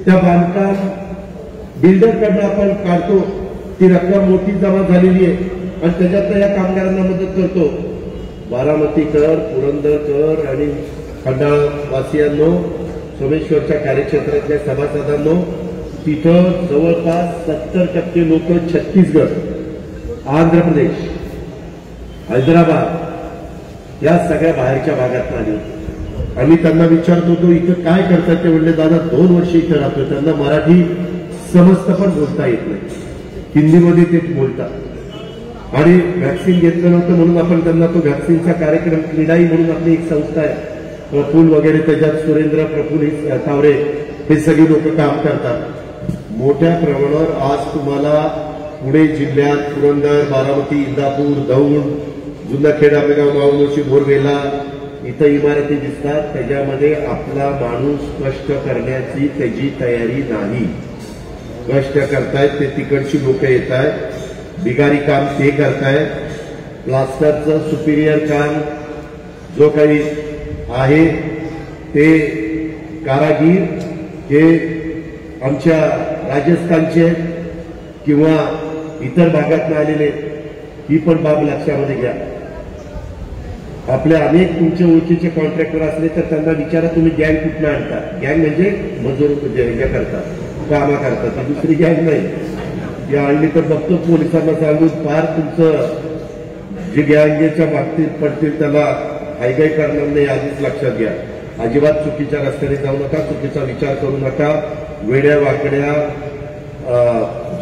त्या बांधकाम बिल्डरकडनं आपण काढतो. ती रक्कम मोठी जमा झालेली आहे आणि त्याच्यातनं या कामगारांना मदत करतो. बारामतीकर, पुरंदरकर आणि खंडाळा वासियांनो, सोमेश्वरच्या कार्यक्षेत्रातल्या सभासदांनो, तिथं जवळपास 70% लोक छत्तीसगड, आंध्र प्रदेश, हैदराबाद या सगळ्या बाहेरच्या भागात आले होते. आम्ही त्यांना विचारत होतो इथं काय करतात. ते म्हणले दादा 2 वर्ष इथं राहतो. त्यांना मराठी समजतं पण बोलता येत नाही. हिंदीमध्ये ते बोलतात. आणि व्हॅक्सिन घेतलं नव्हतं म्हणून आपण त्यांना तो व्हॅक्सिनचा कार्यक्रम, क्रीडाई म्हणून आपली एक संस्था आहे, प्रफुल वगैरे, त्याच्यात सुरेंद्र प्रफुल तावरे हे सगळी लोक काम करतात. मोठ्या प्रमाणावर आज तुम्हाला पुणे जिल्ह्यात पुरंदर, बारामती, इंदापूर, दौंड, जुन्नरखेड, आंबेगाव, माऊमुशी, बोरवेला इथं इमारती दिसतात. त्याच्यामध्ये आपला माणूस कष्ट करण्याची त्याची तयारी नाही. कष्ट करतायत ते तिकडची लोक येत आहेत. बिगारी काम ते करतायत. प्लास्टरचं सुपिरियर काम जो काही आहे ते कारागीर हे आमच्या राजस्थानचे किंवा इतर भागातून आलेले, ही पण बाब लक्षामध्ये घ्या. आपल्या अनेक तुमचे ओळखीचे कॉन्ट्रॅक्टर असले तर त्यांना विचारा तुम्ही गँग कुठनं आणतात. गँग म्हणजे मजूर हे करतात, कामा करतात, ती दुसरी गँग नाही. या आणली तर बघतो पोलिसांना सांगून फार तुमचं जे गँगेच्या बाबतीत पडतील त्याला हायगाय करणार नाही. आधीच लक्षात घ्या. अजिबात चुकीच्या रस्त्याने जाऊ नका, चुकीचा विचार करू नका. वेड्या वाकड्या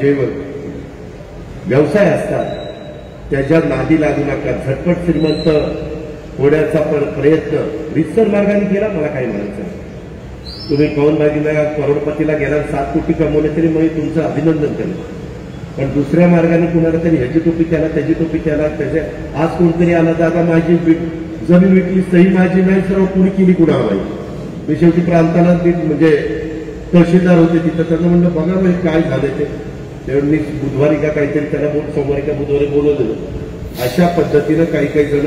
जे व्यवसाय असतात त्याच्या नादी लागू नका. झटपट श्रीमंत होण्याचा प्रयत्न रितसर मार्गाने केला. मला काही म्हणायचं, तुम्ही कौन भागीला करोडपतीला गेला 7 कोटी कमवले तरी मी तुमचं अभिनंदन करेन. पण दुसऱ्या मार्गाने कुणाला तरी ह्याची टोपी त्याला, त्याची टोपी त्याला, त्याच्या आज कोणतरी आला दादा माझी जमीन विकली, सही माझी नाही, सर्व कुणी केली कुणाला माहिती. मी शेवटी प्रांताला म्हणजे तहसीलदार होते तिथं, त्यांना म्हणलं बघा मग काय झालं ते. त्यांनी बुधवारी का काहीतरी त्याला सोमवारी का बुधवारी बोलवलेलं. अशा पद्धतीनं काही काही जण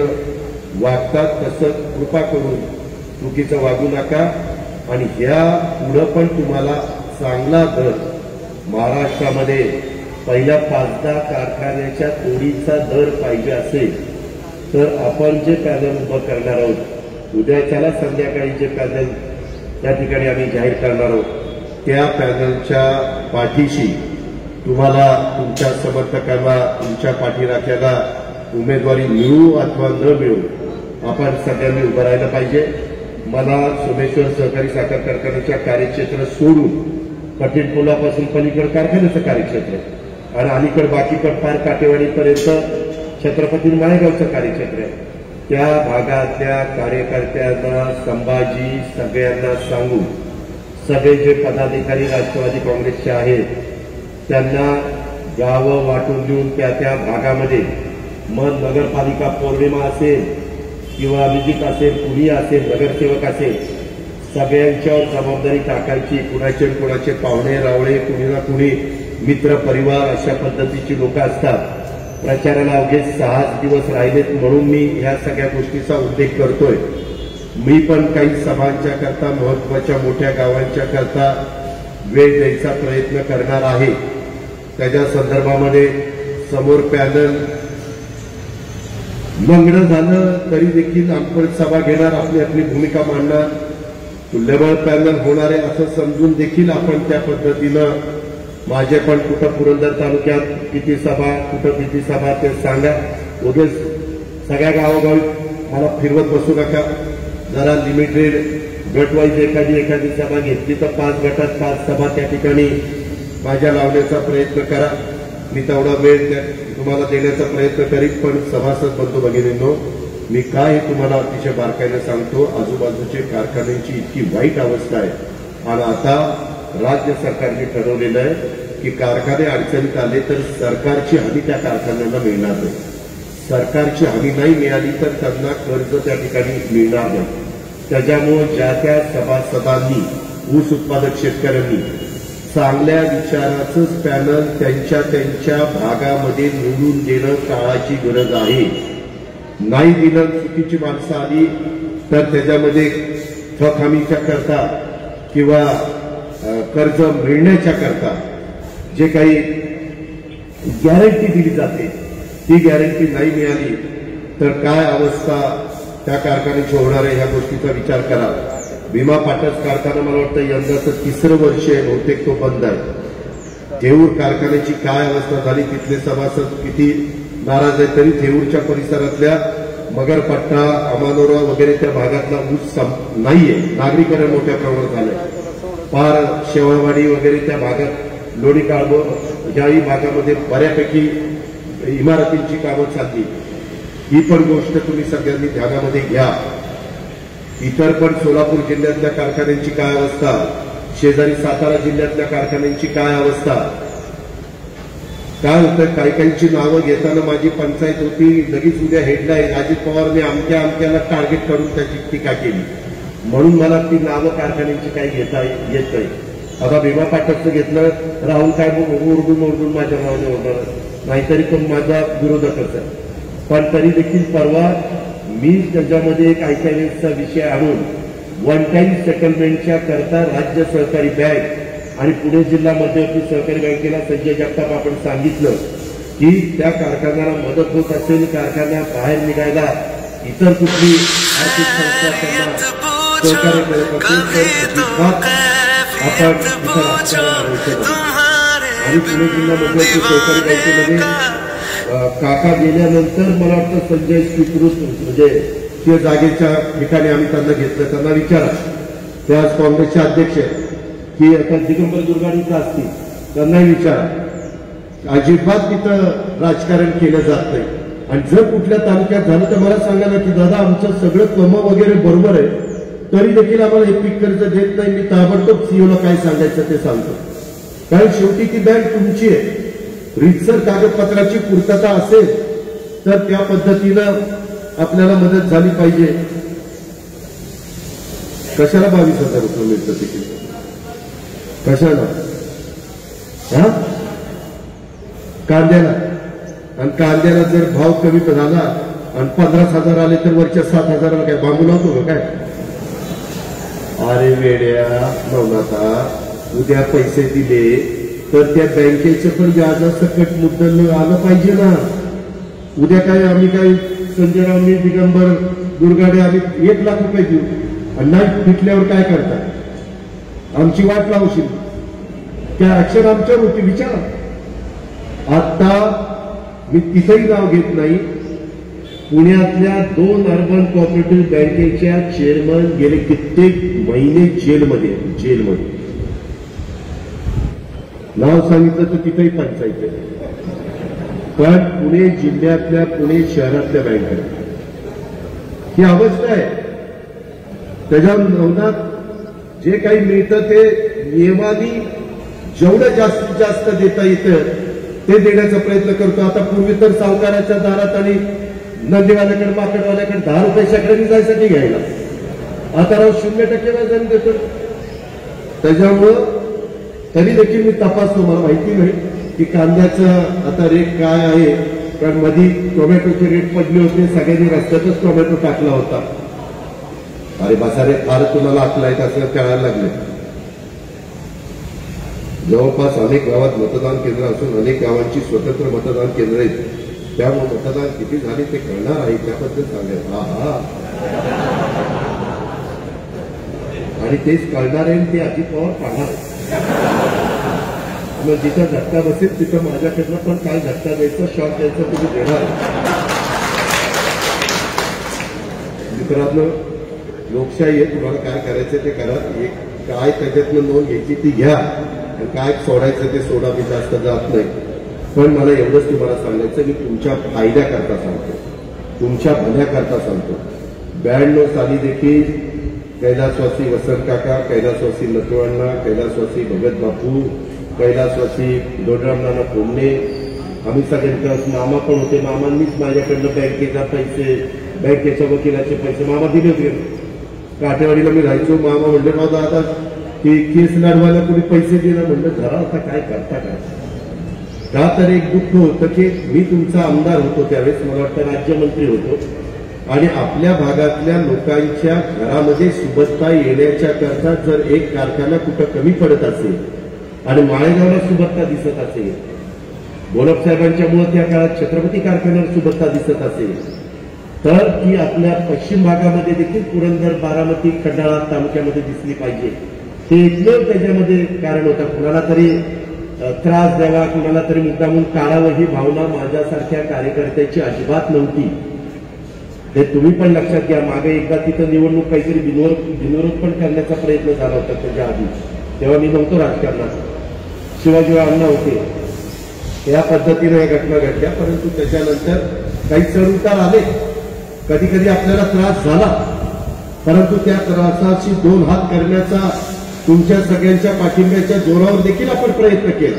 वागतात. तसं कृपा करून चुकीचं वागू नका. आणि ह्या पुढं पण तुम्हाला चांगला दर महाराष्ट्रामध्ये पहिल्या 5-10 कारखान्याच्या तोडीचा दर पाहिजे असेल तर आपण जे पॅनल उभं करणार आहोत, उद्याच्याला संध्याकाळी जे पॅनल त्या ठिकाणी आम्ही जाहीर करणार आहोत, त्या पॅनलच्या पाठीशी तुम्हाला तुमच्या समर्थकांना, तुमच्या पाठीराख्याला उमेदवारी मिळू अथवा न मिळू आपण सगळ्यांनी उभं राहायला पाहिजे. मला सोमेश्वर सहकारी साखर कारखान्याच्या कार्यक्षेत्र सोडून कठीण पुलापासून पलीकडे कारखान्याचं कार्यक्षेत्र आणि अलीकडे बाकीकडे पार काटेवाडीपर्यंत छत्रपती माळेगावचं कार्यक्षेत्र आहे. त्या भागातल्या कार्यकर्त्यांना, संभाजी सगळ्यांना सांगून सगळे जे पदाधिकारी राष्ट्रवादी काँग्रेसचे आहेत त्यांना गावं वाटून देऊन त्या त्या भागामध्ये मग नगरपालिका पौर्णिमा असेल किंवा अभिजित असेल, कुणी असेल, नगरसेवक असेल, सगळ्यांच्यावर जबाबदारी टाकायची. कुणाचे पाहुणे रावळे, कुणी ना कुणी मित्र परिवार अशा पद्धतीची लोक असतात. प्रचाराला अवघे 6 दिवस राहिलेत म्हणून मी ह्या सगळ्या गोष्टीचा उल्लेख करतोय. मी पण काही सभांच्या करता, महत्वाच्या मोठ्या गावांच्या करता वेळ द्यायचा प्रयत्न करणार आहे. त्याच्या संदर्भामध्ये समोर पॅनल मंगळं झालं तरी देखील आपण सभा घेणार, आपली आपली भूमिका मांडणार. तुल्यबळ पॅनल होणार आहे असं समजून देखील आपण त्या पद्धतीनं माझे पण कुठं पुरंदर तालुक्यात किती सभा, कुठं किती सभा ते सांगा. उद्या सगळ्या गावोगावी मला फिरवत बसू नका. जरा लिमिटेड गटवाईज एखादी सभा घेतली तर 5 गटात 5 सभा त्या ठिकाणी माझ्या लावण्याचा प्रयत्न करा. मी तेवढा वेळ तुम्हाला देण्याचा प्रयत्न करीन. पण सभासद बंधू भगिनींनो, मी काय तुम्हाला अतिशय बारकाईने सांगतो, आजूबाजूचे कारखान्यांची इतकी वाईट अवस्था आहे. आणि आता राज्य सरकारने ठरवलेलं आहे की कारखाने अडचणीत आले तर सरकारची हमी त्या कारखान्यांना मिळणार नाही. सरकारची हमी नाही मिळाली तर त्यांना कर्ज त्या ठिकाणी मिळणार नाही. त्याच्यामुळे ज्या त्या सभासदांनी, ऊस उत्पादक शेतकऱ्यांनी चांगल्या विचाराचंच पॅनल त्यांच्या भागामध्ये निवडून देणं काळाची गरज आहे. नाही दिलं, चुकीची माणसं आली तर त्याच्यामध्ये थक हमीच्या करता किंवा कर्ज मिळण्याच्या करता जे काही गॅरंटी दिली जाते ती गॅरंटी नाही मिळाली तर काय अवस्था त्या कारखान्याची होणार आहे ह्या गोष्टीचा विचार करा. भीमा पाटस कारखाना मला वाटतं यंदाचं 3रं वर्ष आहे बहुतेक तो बंद आहे. थेऊर कारखान्याची काय अवस्था झाली, तिथले सभासद किती नाराज आहे. तरी थेऊरच्या परिसरातल्या मगरपट्टा, अमानोरा वगैरे त्या भागातला ऊस नाहीये. नागरीकरण मोठ्या प्रमाणात झालंय. पार शेवळवाडी वगैरे त्या भागात, लोणी काळबो याही भागामध्ये बऱ्यापैकी इमारतींची कामं चालली. ही पण गोष्ट तुम्ही सगळ्यांनी ध्यानामध्ये घ्या. इतर पण सोलापूर जिल्ह्यातल्या कारखान्यांची काय अवस्था, शेजारी सातारा जिल्ह्यातल्या कारखान्यांची काय अवस्था. काय होतं, काही काहींची नावं घेताना माझी पंचायत होती, लगेच उद्या हेडलाईन अजित पवारने अमक्याला टार्गेट करून त्याची टीका केली. म्हणून मला ती नावं कारखान्यांची काही घेता येत नाही. आता भीमा पाटकचं घेतलं, राहुल काय ओरडून माझ्या नावाने होणार, नाहीतरी पण माझा विरोधकच आहे. पण तरी देखील परवा मी त्याच्यामध्ये एक ICISचा विषय आणून वन टाइम सेटलमेंटच्या करता राज्य सहकारी बँक आणि पुणे जिल्हा मध्यवर्ती सहकारी बँकेला संजय जगताप आपण सांगितलं की त्या कारखान्याला मदत होत असेल, कारखाना बाहेर निघायला इतर कुठली आर्थिक संस्था त्यांना सहकार्य करत असेल तर आपण आणि पुणे जिल्हा मध्यवर्ती सहकारी बँकेमध्ये काका गेल्यानंतर मला वाटतं संजय स्वीकृत म्हणजे त्या जागेच्या ठिकाणी आम्ही त्यांना घेतलं. त्यांना विचारा, ते आज काँग्रेसचे अध्यक्ष की आता दिगंबर दुर्गाणीचा असतील, त्यांनाही विचारा. अजिबात तिथं राजकारण केलं जात नाही. आणि जर कुठल्या तालुक्यात झालं तर मला सांगा ना की दादा आमचं सगळं कम वगैरे बरोबर आहे, तरी देखील आम्हाला हे पीक कर्ज देत नाही. मी ताबडतोब सीओला काय सांगायचं ते सांगतो. कारण शेवटी ती बँक तुमची आहे. रीतसर कागदपत्राची पूर्तता असेल तर त्या पद्धतीनं आपल्याला मदत झाली पाहिजे. कशाला 22,000 रुपये मिळतं तिकीट? कशाला? हा, कांद्याला. आणि कांद्याला जर भाव कमी झाला आणि 15,000 आले तर वरच्या 7,000ला काय बांबू लावतो का काय? अरे वेड्या नवनाथा, उद्या पैसे दिले तर त्या बँकेचं पण व्याजासकट मुद्दल आलं पाहिजे ना. उद्या काय आम्ही काय संजयराव, मी दिगंबर दुर्गाडे आम्ही 1 लाख रुपये देऊ आणि नाही फिटल्यावर काय करता? आमची वाट लावशील? त्या ऍक्शन आमच्यावर होती, विचारा. आता मी तिथंही नाव घेत नाही, पुण्यातल्या 2 अर्बन कोऑपरेटिव्ह बँकेच्या चेअरमन गेले कित्येक महिने जेलमध्ये. नाव सांगितलं तर तिथेही पंचायत आहे. पण पुणे जिल्ह्यातल्या, पुणे शहरातल्या बँका ही अवस्था आहे. त्याच्या नवनाथ जे काही मिळतं ते नियमाने जेवढं जास्तीत जास्त देता येतं ते देण्याचा प्रयत्न करतो. आता पूर्वी तर सावकाराच्या दारात आणि नंदीवाल्याकडे, माकडवाल्याकडे 10 रुपये शेकड्याने जायसाठी घ्यायला, आता राव 0% व्याजाने देतो. त्याच्यामुळं तरी देखील मी तपासतो. मला माहिती नाही की कांद्याचं आता रेट काय आहे, कारण मध्ये टोमॅटोचे रेट पडले होते, सगळ्यांनी रस्त्यातच टोमॅटो टाकला होता. अरे बसा रे, फार तुम्हाला अकलायत असं कळायला लागले. जवळपास अनेक गावात मतदान केंद्र असून अनेक गावांची स्वतंत्र मतदान केंद्र आहेत. त्यामुळे मतदान किती झाले ते कळणार आहे, त्याबद्दल सांगायचं. हा, आणि तेच कळणार आहे, ते अजित पवार पाहणार. मग जिथं झटका बसेल तिथं माझ्याकडनं पण काय झटका द्यायचा, शॉट द्यायचा तुम्ही देणार. मित्रांनो, लोकशाही आहे, तुम्हाला काय करायचं ते करा. काय त्याच्यातनं नोंद घ्यायची ती घ्या, काय सोडायचं ते सोडा. मी जास्त जात नाही. पण मला एवढंच तुम्हाला सांगायचं, मी तुमच्या फायद्याकरता सांगतो, तुमच्या भल्याकरता सांगतो. 92 साली देखील कैलासवासी वसंत काका, कैलासवासी नथुअण्णा, कैलासवासी भगत बापू, कैलासवासी दोडराम नाना कोमणे, आम्ही सगळ्यांचे मामा पण होते. मामांनीच माझ्याकडनं बँकेचा पैसे, बँकेच्या वकिलाचे पैसे मामा दिले होते. काठेवाडीला मी राहायचो. मामा म्हणले, माझा आता की केस लढवायला कोणी पैसे दिला. म्हणलं जरा आता काय करता काय. का तर एक दुःख होतं की मी तुमचा आमदार होतो त्यावेळेस, मला वाटतं राज्यमंत्री होतो, आणि आपल्या भागातल्या लोकांच्या घरामध्ये सुबत्ता येण्याच्या करता जर एक कारखाना कुठं कमी पडत असेल आणि माळेगावला सुबत्ता दिसत असेल, गोलप साहेबांच्या मुळे त्या काळात छत्रपती कारखान्यावर सुबत्ता दिसत असेल, तर ती आपल्या पश्चिम भागामध्ये देखील पुरंदर, बारामती, खंडाळा तालुक्यामध्ये दिसली पाहिजे. हे एकमेव त्याच्यामध्ये कारण होतं. कुणाला तरी त्रास द्यावा, कुणाला तरी मुद्दामून काढावं ही भावना माझ्यासारख्या कार्यकर्त्याची अजिबात नव्हती. हे तुम्ही पण लक्षात घ्या. मागे एकदा तिथं निवडणूक काहीतरी बिनविरोध पण करण्याचा प्रयत्न झाला होता त्याच्या आधी, तेव्हा मी नव्हतो राजकारणात, शिवाजी अण्णा होते. या पद्धतीने या घटना घडल्या. परंतु त्याच्यानंतर काही चढउतार आले, कधी कधी आपल्याला त्रास झाला, परंतु त्या त्रासाची 2 हात करण्याचा तुमच्या सगळ्यांच्या पाठिंब्याच्या जोरावर देखील आपण प्रयत्न केला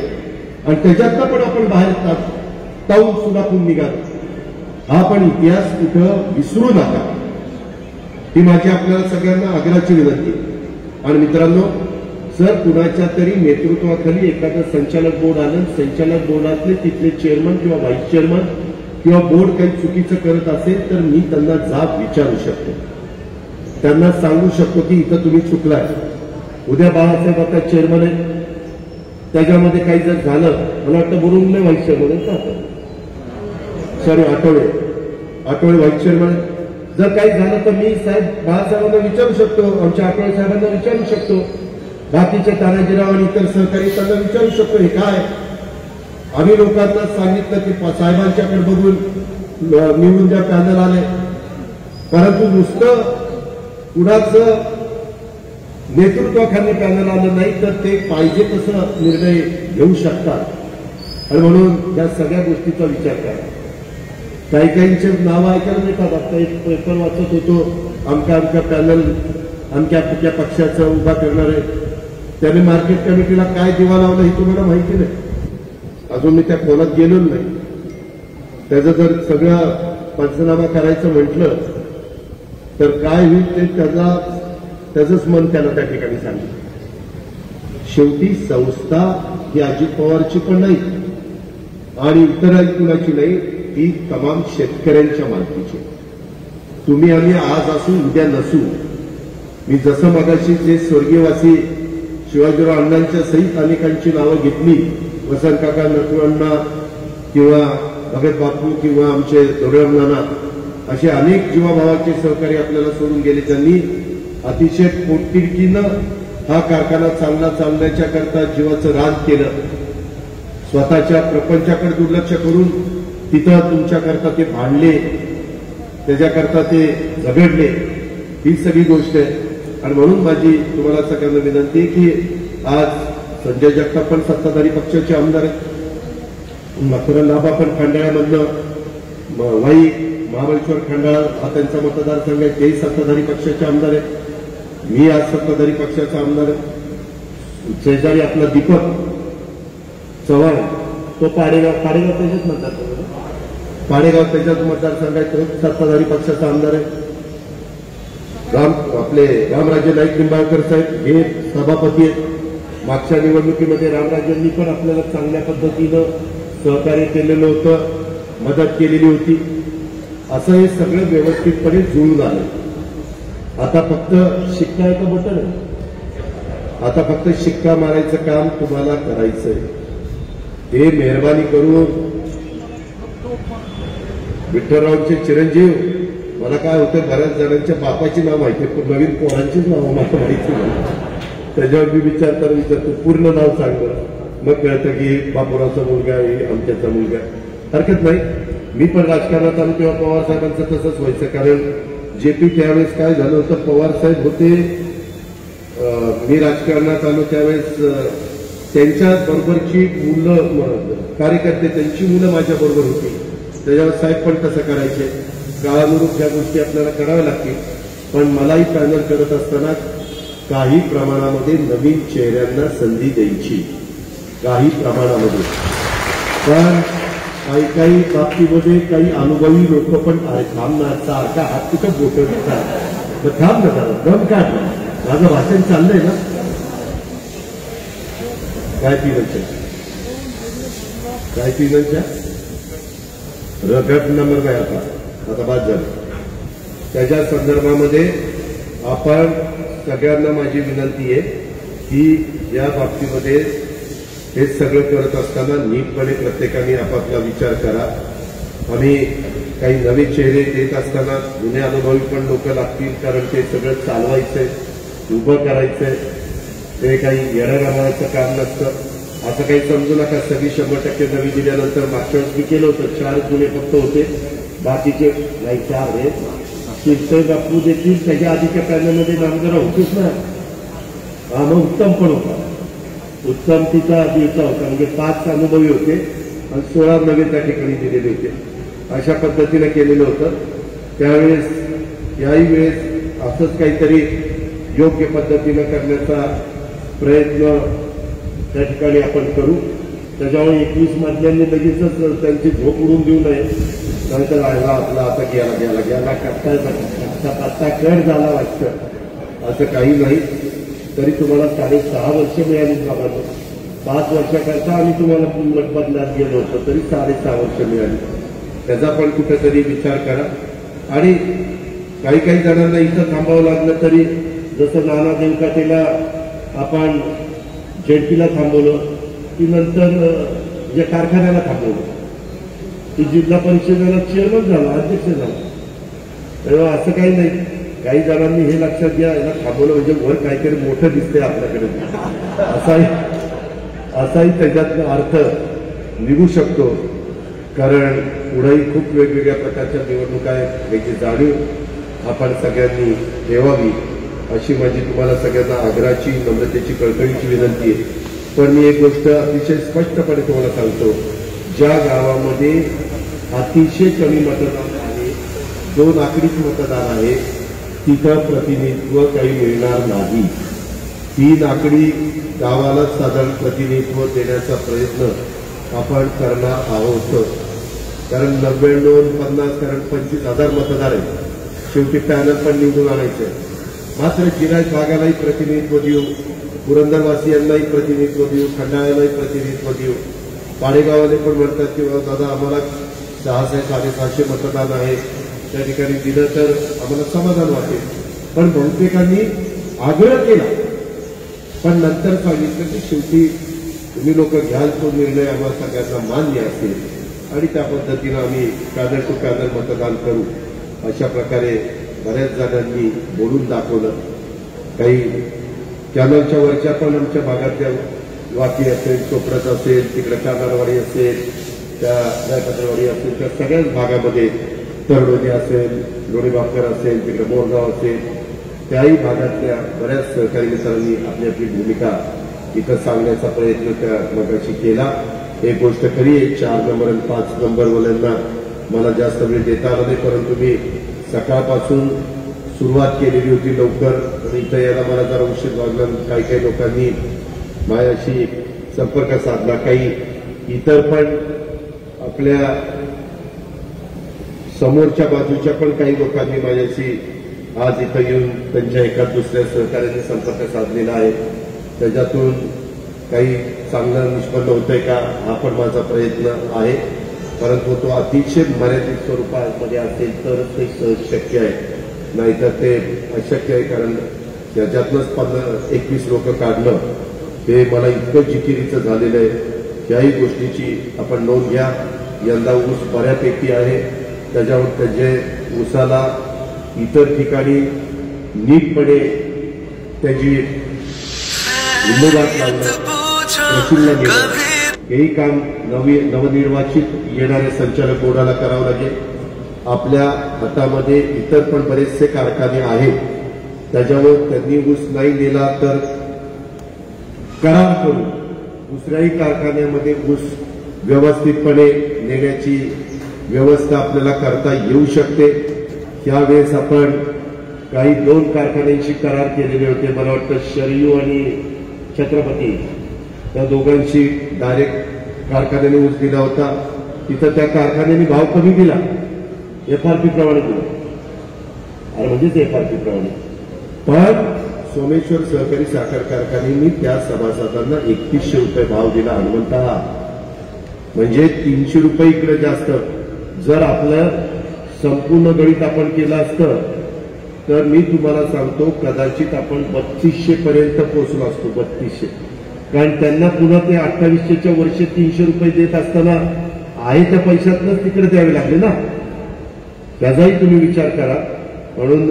आणि त्याच्यातनं पण आपण बाहेर ताऊन सुद्धा निघालो. हा पण इतिहास कुठं विसरू नका, ही माझी आपल्याला सगळ्यांना आग्रहाची विनंती. आणि मित्रांनो, जर कुणाच्या तरी नेतृत्वाखाली एखादं संचालक बोर्ड आलं, संचालक बोर्डातले तिथले चेअरमन किंवा व्हाईस चेअरमन किंवा बोर्ड काही चुकीचं करत असेल तर मी त्यांना जाब विचारू शकतो, त्यांना सांगू शकतो की इथं तुम्ही चुकलाय. उद्या बाळासाहेब आता चेअरमन आहे, त्याच्यामध्ये काही जर झालं, मला वाटतं बोलून व्हाईस चेअरमन आहे, सॉरी आठवडे व्हाईस चेअरमन, जर काही झालं तर मी साहेब बाळासाहेबांना विचारू शकतो, आमच्या आठवडे साहेबांना विचारू शकतो, बाकीचे तानाजीराव आणि इतर सहकारी त्यांना विचारू शकतो. हे काय आम्ही लोकांना सांगितलं की साहेबांच्याकडे बघून निवडून द्या, पॅनल आले, परंतु नुसतं कुणाचं नेतृत्वाखाली पॅनल आलं नाही तर ते पाहिजे तसं निर्णय घेऊ शकतात. आणि म्हणून या सगळ्या गोष्टीचा विचार करा. काही काहींचे नावं ऐकायला मिळतात. आता एक पेपर वाचत होतो, आमच्या पॅनल आमच्या पक्षाचं उभा करणारे, त्याने मार्केट कमिटीला काय दिवा लावला हे तुम्हाला माहिती नाही. अजून मी त्या खोलात गेलो नाही. त्याचं जर सगळं पंचनामा करायचं म्हटलं तर काय होईल ते त्याचंच मन त्याला त्या ठिकाणी सांगितलं. शेवटी संस्था ही अजित पवारची पण नाही आणि इतरही कुणाची नाही, ती तमाम शेतकऱ्यांच्या मालकीची. तुम्ही आम्ही आज असू उद्या नसू. मी जसं मगाशी जे स्वर्गीयवासी शिवाजीराव अण्णांच्या सहित अनेकांची नावं घेतली, वसंत काका, नथू अण्णा किंवा भगत बापू किंवा आमचे दोडराम नाना, असे अनेक जीवाभावाचे सहकारी आपल्याला सोडून गेले. त्यांनी अतिशय पोटतिडकीनं हा कारखाना चालण्याच्या करता जीवाचं रान केलं. स्वतःच्या प्रपंचाकडे दुर्लक्ष करून तिथं तुमच्याकरता ते भांडले, त्याच्याकरता ते झगडले. ही सगळी गोष्ट आहे. आणि म्हणून माझी तुम्हाला सगळ्यांना विनंती आहे की आज संजय जगताप पण सत्ताधारी पक्षाचे आमदार आहेत, मकरंद आबा पण खंडाळ्यामधनं, वाई महाबळेश्वर खंडाळा हा त्यांचा मतदारसंघ आहे, तेही सत्ताधारी पक्षाचे आमदार आहेत. मी आज सत्ताधारी पक्षाचा आमदार आहे. शेजारी आपला दीपक चव्हाण, तो पाडेगाव त्याच्याच मतदारसंघ, पाडेगाव त्याच्याच मतदारसंघ आहे, तो सत्ताधारी पक्षाचा आमदार आहे. आपले रामराजे नाईक निंबाळकर साहेब हे सभापती आहेत. मागच्या निवडणुकीमध्ये रामराजेंनी पण आपल्याला चांगल्या पद्धतीनं सहकार्य केलेलं होतं, मदत केलेली होती. असं हे सगळं व्यवस्थितपणे जुळून आलं. आता फक्त शिक्का एका बटन आहे. आता फक्त शिक्का मारायचं काम तुम्हाला करायचंय. हे मेहरबानी करून विठ्ठलरावचे चिरंजीव, मला काय होतं बऱ्याच जणांच्या बापाची नाव माहिती पण नवीन पोरांचीच नाव मला माहिती नाही. त्याच्यावर मी विचारतो पूर्ण नाव सांगलं, मग कळतं की बापूरावचा मुलगा आहे, आमच्याचा मुलगा. हरकत नाही. मी पण राजकारणात आलो तेव्हा पवार साहेबांचं तसंच व्हायचं. कारण जेपी त्यावेळेस काय झालं होतं, पवार साहेब होते, मी राजकारणात आलो त्यावेळेस त्यांच्या बरोबरची मुलं कार्यकर्ते, त्यांची मुलं माझ्या बरोबर होती. त्याच्यावर साहेब पण तसं करायचे. काळानुरूप ज्या गोष्टी आपल्याला कराव्या लागतील. पण मलाही पॅनल करत असताना काही प्रमाणामध्ये नवीन चेहऱ्यांना संधी द्यायची, काही प्रमाणामध्ये. पण काही बाबतीमध्ये काही अनुभवी लोक पण थांबणार, सारखा हात कुठं बोटं देतात, थांब ना, दम काढ. माझं भाषण चाललंय ना. काय पिण्याच्या रगत नंबर काय आता बाद झालं. त्याच्या संदर्भामध्ये आपण सगळ्यांना माझी विनंती आहे की या बाबतीमध्ये हे सगळं करत असताना नीटपणे प्रत्येकाने आपापला विचार करा. आम्ही काही नवे चेहरे देत असताना जुने अनुभवी पण लोक लागतील, कारण ते सगळं चालवायचंय, उभं करायचंय. ते काही येणारामाचं काम नसतं. असं काही समजू नका सगळी 100% नवी दिल्यानंतर. मागच्या वेळेस मी केलं होतं, 4 जुने फक्त होते, बाकीचे नाही 4 आहेत. शिरसाई बापू देखील त्याच्या आधीच्या पॅनलमध्ये नामदार होतेच ना. हा, मग उत्तम पण होता. उत्तम तिचा आधीचा होता, म्हणजे 5 अनुभवी होते आणि 16 नवे त्या ठिकाणी दिलेले होते. अशा पद्धतीने केलेलं होतं. त्यावेळेस याही वेळेस असंच काहीतरी योग्य पद्धतीनं करण्याचा प्रयत्न त्या ठिकाणी आपण करू. त्याच्यामुळे 21 मधल्यांनी लगेचच त्यांची झोप उडून देऊ नये. नंतर राहिला आपला आता गेला पत्ता कट झाला वाटतं, असं काही नाही. तरी तुम्हाला 6.5 वर्ष मिळाली बाबांना. 5 वर्षाकरता आम्ही तुम्हाला बदलात गेलो होतो, तरी 6.5 वर्ष मिळाली. त्याचा पण कुठेतरी विचार करा. आणि काही जणांना इथं थांबावं लागलं तरी, जसं नाना देवकाटेला आपण जेडपीला थांबवलं, की नंतर ज्या कारखान्याला थांबवलं, ती जिल्हा परिषदेला चेअरमन झाला, अध्यक्ष झाला. तेव्हा असं काही नाही. काही जणांनी हे लक्षात घ्या, याला थांबवलं म्हणजे वर काहीतरी मोठं दिसतंय आपल्याकडे, असाही त्याच्यातला अर्थ निघू शकतो. कारण पुढेही खूप वेगवेगळ्या प्रकारच्या निवडणुका आहेत, याची जाणीव आपण सगळ्यांनी ठेवावी, अशी माझी तुम्हाला सगळ्यांना आग्रहाची, नम्रतेची, कळकळीची विनंती आहे. पण मी एक गोष्ट अतिशय स्पष्टपणे तुम्हाला सांगतो, ज्या गावामध्ये अतिशय कमी मतदान आहे, 2 आकडीच मतदान आहे, तिथं प्रतिनिधित्व काही मिळणार नाही. 3 आकडी गावाला साधारण प्रतिनिधित्व देण्याचा प्रयत्न आपण करणार आहोत. कारण 99-50 कारण 25,000 मतदार आहेत. शेवटी पॅनल पण निवडून आणायचे. मात्र जिरायत भागालाही प्रतिनिधित्व देऊ, पुरंदरवासियांनाही प्रतिनिधित्व देऊ, खंडाळ्यालाही प्रतिनिधित्व देऊ. पाडेगावाले पण म्हणतात की दादा आम्हाला 600-750 मतदान आहे, त्या ठिकाणी दिलं तर आम्हाला समाधान वाटेल. पण बहुतेकांनी आग्रह केला, पण नंतर सांगितलं की शेवटी तुम्ही लोक घ्याल तो निर्णय आम्हाला सगळ्यांना मान्य असेल आणि त्या पद्धतीनं आम्ही पॅनल टू पॅनल मतदान करू. अशा प्रकारे बऱ्याच जणांनी बोलून दाखवलं. काही कॅनलच्या वरच्या पण आमच्या भागातल्या वाकी असेल, चोपडत असेल, तिकडे कानारवाडी असेल, त्या रायपत्रवाडी असेल, त्या सगळ्याच भागामध्ये तरडोली असेल, लोणीबाकर असेल, तिकडे मोरगाव असेल, त्याही भागातल्या बऱ्याच सहकारी मित्रांनी आपली आपली भूमिका इथं सांगण्याचा प्रयत्न त्या मगाशी केला. एक गोष्ट खरी आहे, 4 नंबर आणि 5 नंबरवाल्यांना मला जास्त वेळ देता आला नाही, परंतु मी सकाळपासून सुरुवात केलेली होती लवकर आणि इथं यायला मला जरा उशीर लागला. काही काही लोकांनी माझ्याशी संपर्क साधला, काही इतर पण आपल्या समोरच्या बाजूच्या पण काही लोकांनी माझ्याशी आज इथं येऊन त्यांच्या एका दुसऱ्या सहकार्याने संपर्क साधलेला आहे. त्याच्यातून काही चांगलं निष्पन्न होतंय का हा पण माझा प्रयत्न आहे, परंतु तो अतिशय मर्यादित स्वरूपामध्ये असेल तरच ते सहज शक्य आहे, नाहीतर ते अशक्य आहे. कारण त्याच्यातनंच 15-21 लोक काढणं हे मला इतकं जिकिरीचं झालेलं आहे. त्याही गोष्टीची आपण नोंद घ्या. यंदा ऊस बऱ्यापैकी आहे, त्याच्यावर त्याचे ऊसाला इतर ठिकाणी नीटपणे त्याची विल्हेवाट लावणं, प्रफुल्ल घेणं हेही काम नवनिर्वाचित येणाऱ्या संचालक बोर्डाला करावं लागेल. आपल्या हातामध्ये इतर पण बरेचसे कारखाने आहेत, त्याच्यावर त्यांनी ऊस नाही दिला तर करार करून दुसऱ्याही कारखान्यामध्ये ऊस व्यवस्थितपणे नेण्याची व्यवस्था आपल्याला करता येऊ शकते. त्यावेळेस आपण काही 2 कारखान्यांशी करार केलेले होते. मला वाटतं शरयू आणि छत्रपती, त्या दोघांशी डायरेक्ट कारखान्याने ऊस दिला होता. तिथं त्या कारखान्याने भाव कमी दिला, एफआरपी प्रमाणे दिला, अरे म्हणजेच एफआरपी प्रमाणे. पण सोमेश्वर सहकारी साखर कारखान्याने त्या सभासदांना 3100 रुपये भाव दिला. हनुमंता, म्हणजे 300 रुपये इकडे जास्त. जर आपलं संपूर्ण गणित आपण केलं असतं तर मी तुम्हाला सांगतो कदाचित आपण 3200 पर्यंत पोहोचलो असतो. 3200, कारण त्यांना पुन्हा ते 2800च्या वर्षी 300 रुपये देत असताना आहे त्या पैशातनंच तिकडे द्यावे लागले ना. त्याचाही तुम्ही विचार करा. म्हणून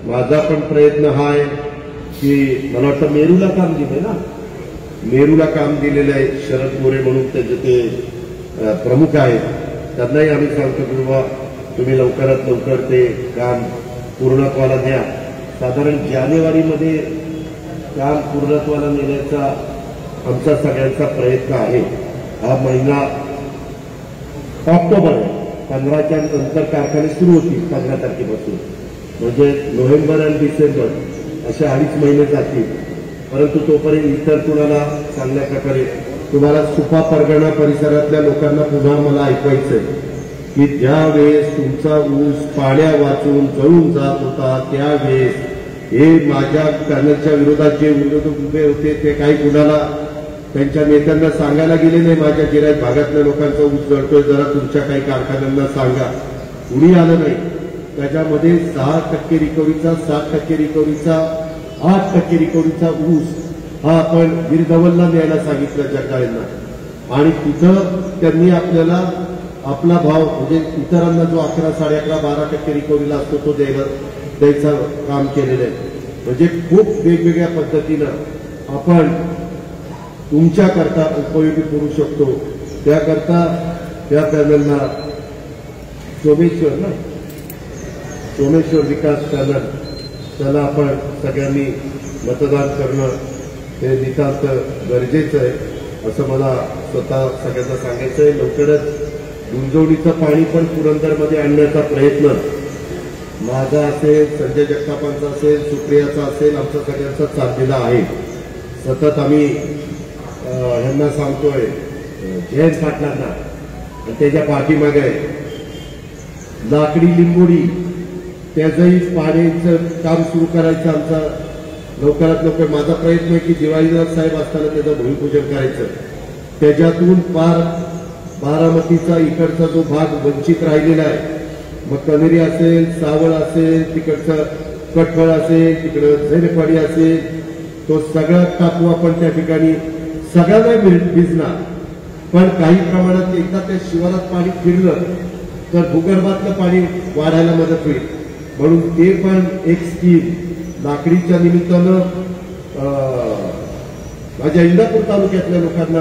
माझा पण प्रयत्न हा आहे की मला वाटतं मेरूला काम दिलंय ना, मेरूला काम दिलेलं आहे. शरद मोरे म्हणून त्याचे ते प्रमुख आहेत, त्यांनाही आम्ही सांगतो की बाबा तुम्ही लवकरात लवकर ते काम पूर्णत्वाला न्या. साधारण जानेवारीमध्ये काम पूर्णत्वाला नेण्याचा आमचा सगळ्यांचा प्रयत्न आहे. हा महिना ऑक्टोबर आहे, 15च्या नंतर कारखाने सुरू होतील 15 तारखेपासून, म्हणजे नोव्हेंबर आणि डिसेंबर असे 2.5 महिने जातील. परंतु तोपर्यंत इतर कुणाला चांगल्या प्रकारे तुम्हाला सुपा परगणा परिसरातल्या लोकांना पुन्हा मला ऐकवायचंय की ज्यावेळेस तुमचा ऊस पाण्या वाचून जळून जात होता त्यावेळेस हे माझ्या पॅनलच्या विरोधात जे विरोधक उभे होते ते काही कुणाला त्यांच्या नेत्यांना सांगायला गेले नाही. माझ्या जिरायत भागातल्या लोकांचा ऊस जळतोय, जरा तुमच्या काही कारखान्यांना सांगा. कुणी आलं नाही. त्याच्यामध्ये 6% रिकव्हरीचा, 7% रिकव्हरीचा, 8% रिकव्हरीचा ऊस हा आपण गिरधवलला द्यायला सांगितलं जगदाळेंना, आणि तिथं त्यांनी आपल्याला आपला भाव म्हणजे इतरांना जो 11, 11.5, 12% रिकव्हरीला असतो तो द्यायचं काम केलेलं आहे. म्हणजे खूप वेगवेगळ्या पद्धतीनं आपण तुमच्याकरता उपयोगी करू शकतो. त्याकरता त्या पॅनलना सोमेश्वर विकास पॅनल त्याला आपण सगळ्यांनी मतदान करणं हे नितांत गरजेचं आहे असं मला स्वतः सगळ्यांना सांगायचं आहे. लवकरच गुंजवणीचं पाणी पण पुरंदरमध्ये आणण्याचा प्रयत्न माझा असेल, संजय जगतापांचा असेल, सुप्रियाचा असेल, आमचा सगळ्यांचा चाललेला आहे. सतत आम्ही ह्यांना सांगतोय, जयंत पाटलांना, आणि त्याच्या पाठीमागे लाकडी लिंबोडी त्याचंही पाण्याचं काम सुरू करायचं आमचा लवकरात लवकर. माझा प्रयत्न आहे की दिवाळीनाथ साहेब असताना त्याचं भूमिपूजन करायचं. त्याच्यातून पार बारामतीचा इकडचा जो भाग वंचित राहिलेला आहे, मग कनेरी असेल, सावळ असेल, तिकडचं कटफळ असेल, तिकडं झैनपाडी असेल, तो सगळा टाकू आपण त्या ठिकाणी. सगळ्यांना भिजणार, पण काही प्रमाणात एकदा त्या शिवारात पाणी फिरलं तर भूगर्भातलं पाणी वाढायला मदत होईल. म्हणून ते पण एक स्कीम लाकडीच्या निमित्तानं माझ्या इंदापूर तालुक्यातल्या लोकांना,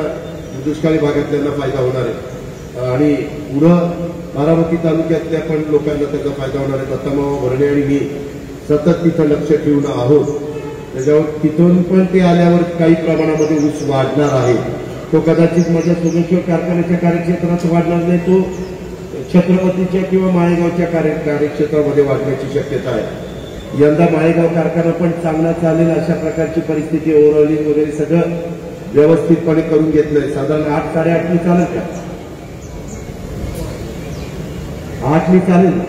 दुष्काळी भागातल्यांना फायदा होणार आहे आणि पुढं बारामती तालुक्यातल्या पण लोकांना त्याचा फायदा होणार आहे. दत्तामावा भरणे आणि मी सतत तिथं लक्ष ठेवून आहोत. त्याच्यावर तिथून पण ते आल्यावर काही प्रमाणामध्ये ऊस वाढणार आहे. तो कदाचित माझ्या सोमेश्वर कारखान्याच्या कार्यक्षेत्रात वाढणार नाही, तो छत्रपतीच्या किंवा माळेगावच्या कार्यक्षेत्रामध्ये वाढण्याची शक्यता आहे. यंदा माळेगाव कारखाना पण चांगला चालेल अशा प्रकारची परिस्थिती, ओव्हरऑलिंग वगैरे सगळं व्यवस्थितपणे करून घेतलंय. साधारण 8-8.5 चालेल का? 8 चालेल,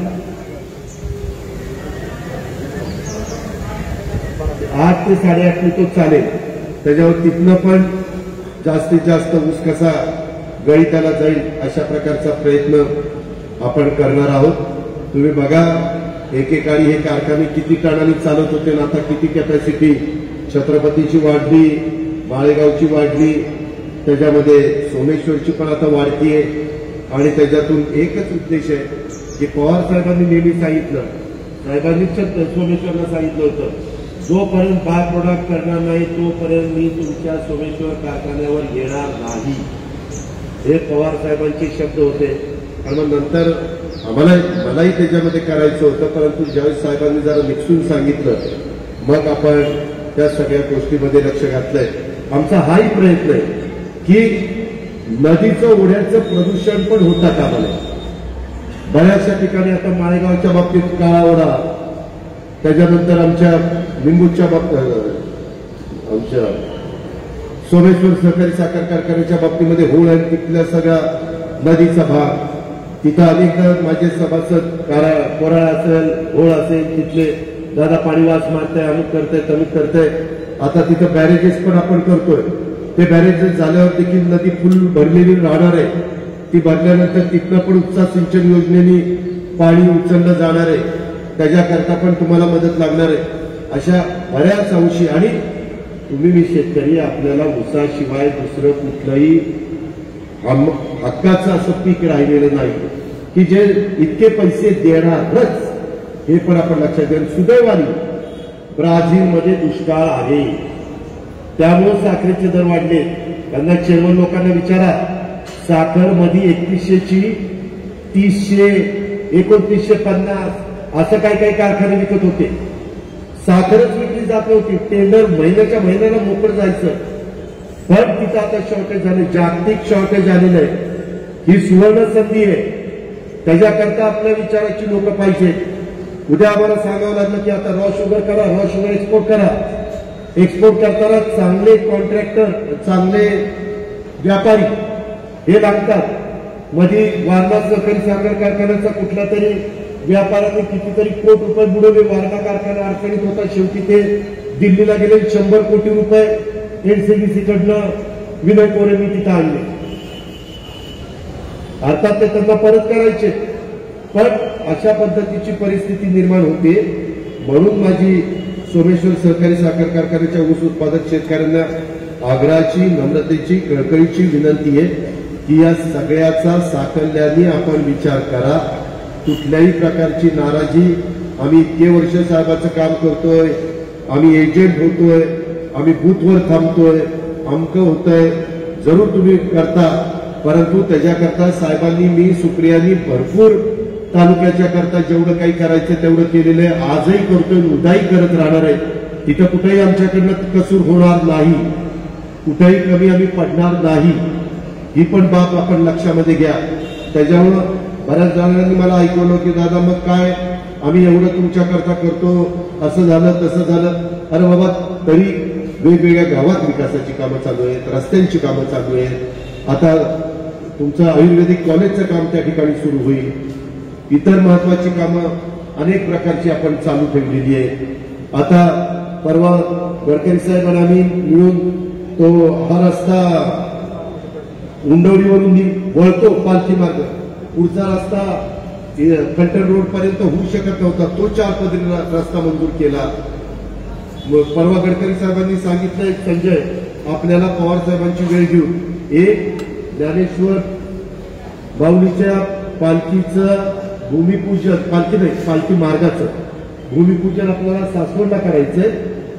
8 ते 8.5 तो चालेल. त्याच्यावर तिथनं पण जास्तीत जास्त ऊस कसा गळीताला जाईल अशा प्रकारचा प्रयत्न आपण करणार आहोत. तुम्ही बघा, एकेकाळी हे कारखाने किती टनांनी चालत होते ना आता किती कॅपॅसिटी छत्रपतीची वाढली, माळेगावची वाढली, त्याच्यामध्ये सोमेश्वरची पण आता वाढतीये. आणि त्याच्यातून एकच उद्देश आहे की पवार साहेबांनी नेहमी सांगितलं, साहेबांनीच सोमेश्वरला सांगितलं होतं, जोपर्यंत बाय प्रोडक्ट करणार नाही तोपर्यंत मी तुमच्या सोमेश्वर कारखान्यावर येणार नाही. हे पवार साहेबांचे शब्द होते. आणि मग नंतर मलाही त्याच्यामध्ये करायचं होतं, परंतु ज्यावेळेस साहेबांनी जरा निक्षून सांगितलं मग आपण त्या सगळ्या गोष्टीमध्ये लक्ष घातलंय. आमचा हाही प्रयत्न आहे की नदीचं ओढ्याचं प्रदूषण पण होता कामा नये. बऱ्याचशा ठिकाणी आता माळेगावच्या बाबतीत काळा ओढा, त्याच्यानंतर आमच्या लिंबूच्या बाबतीत, आमच्या सोमेश्वर सहकारी साखर कारखान्याच्या बाबतीमध्ये होळ आणि तिथल्या सगळ्या नदीचा भाग, तिथं अनेकदा माझे सभासद कोराळा असेल, होळ असेल, तिथले दादा पाणी वास मारताय, अमुक करताय, तमुक करताय. आता तिथं बॅरेजेस पण आपण करतोय. ते बॅरेजेस झाल्यावर देखील नदी फुल भरलेली राहणार आहे. ती भरल्यानंतर तिथनं पण उपसा सिंचन योजनेने पाणी उचललं जाणार आहे. त्याच्याकरता पण तुम्हाला मदत लागणार आहे. अशा बऱ्याच अंशी. आणि तुम्ही मी शेतकरी, आपल्याला ऊसाशिवाय दुसरं कुठलंही हक्काचं असं पीक राहिलेलं नाही की जे इतके पैसे देणारच, हे पण आपण लक्षात घ्या. सुदैवाने ब्राझीलमध्ये दुष्काळ आहे, त्यामुळे साखरेचे दर वाढले. त्यांना चेअरमन लोकांना विचारा, साखर मध्ये 3100ची 3000, 2950 असं काही कारखाने विकत होते. साखरच विकली जात नव्हती. टेंडर महिन्याच्या महिन्याला मोकळं जायचं, पण तिथं आता शॉर्टेज झाले, जागतिक शॉर्टेज आलेलं आहे. ही सुवर्ण संधी आहे. त्याच्याकरता आपल्या विचाराची लोक पाहिजे. उद्या आम्हाला सांगावं लागलं की आता रॉ शुगर करा, रॉ शुगर एक्सपोर्ट करा. एक्सपोर्ट करताना चांगले कॉन्ट्रॅक्टर, चांगले व्यापारी हे लागतात. मध्ये वारणा सहकारी साखर कारखान्याचा कुठला तरी व्यापाऱ्याने कितीतरी कोटी रुपये बुडवले. वारणा कारखाना अडचणीत होता, शेवटी ते दिल्लीला गेले. 100 कोटी रुपये एनसीबीसीकडनं विनय कोरेंनी तिथं आणले. अर्थात ते त्यांना परत करायचे, पण अशा पद्धतीची परिस्थिती निर्माण होते. म्हणून माझी सोमेश्वर सहकारी साखर कारखान्याच्या ऊस उत्पादक शेतकऱ्यांना आग्रहाची, नम्रतेची, कळकळीची विनंती आहे की या सगळ्याचा साकल्याने आपण विचार करा. कुठल्याही प्रकारची नाराजी, आम्ही इतके वर्ष साहेबाचं काम करतोय, आम्ही एजंट होतोय, आम्ही बूथवर थांबतोय, अमकं होतंय, जरूर तुम्ही करता, परंतु त्याच्याकरता साहेबांनी, मी, सुप्रियांनी भरपूर तालुक्याच्या करता जेवढं काही करायचं तेवढं केलेलं आहे. आजही करतोय, उद्याही करत राहणार आहे. तिथं कुठेही आमच्याकडनं कसूर होणार नाही, कुठेही कमी आम्ही पडणार नाही. ही पण बाब आपण लक्षामध्ये घ्या. त्याच्यामुळं बऱ्याच जणांनी मला ऐकवलं की दादा मग काय, आम्ही एवढं तुमच्याकरता करतो, असं झालं तसं झालं. अरे बाबा, तरी वेगवेगळ्या गावात विकासाची कामं चालू आहेत, रस्त्यांची कामं चालू आहेत. आता तुमचं आयुर्वेदिक कॉलेजचं काम त्या ठिकाणी सुरू होईल. इतर महत्वाची कामं अनेक प्रकारची आपण चालू ठेवलेली आहे. आता परवा गडकरी साहेबांना आम्ही मिळून तो हा रस्ता उंडवडीवरून वळतो पालखी मार्ग, पुढचा रस्ता फलटण रोड पर्यंत होऊ शकत नव्हता, तो 4 पदरी रस्ता मंजूर केला. परवा गडकरी साहेबांनी सांगितलं संजय आपल्याला पवार साहेबांची वेळ घेऊन एक ज्ञानेश्वर बाहुलीच्या पालखीचं भूमिपूजन, पालखी मार्गाचं भूमिपूजन आपल्याला सासवडला करायचंय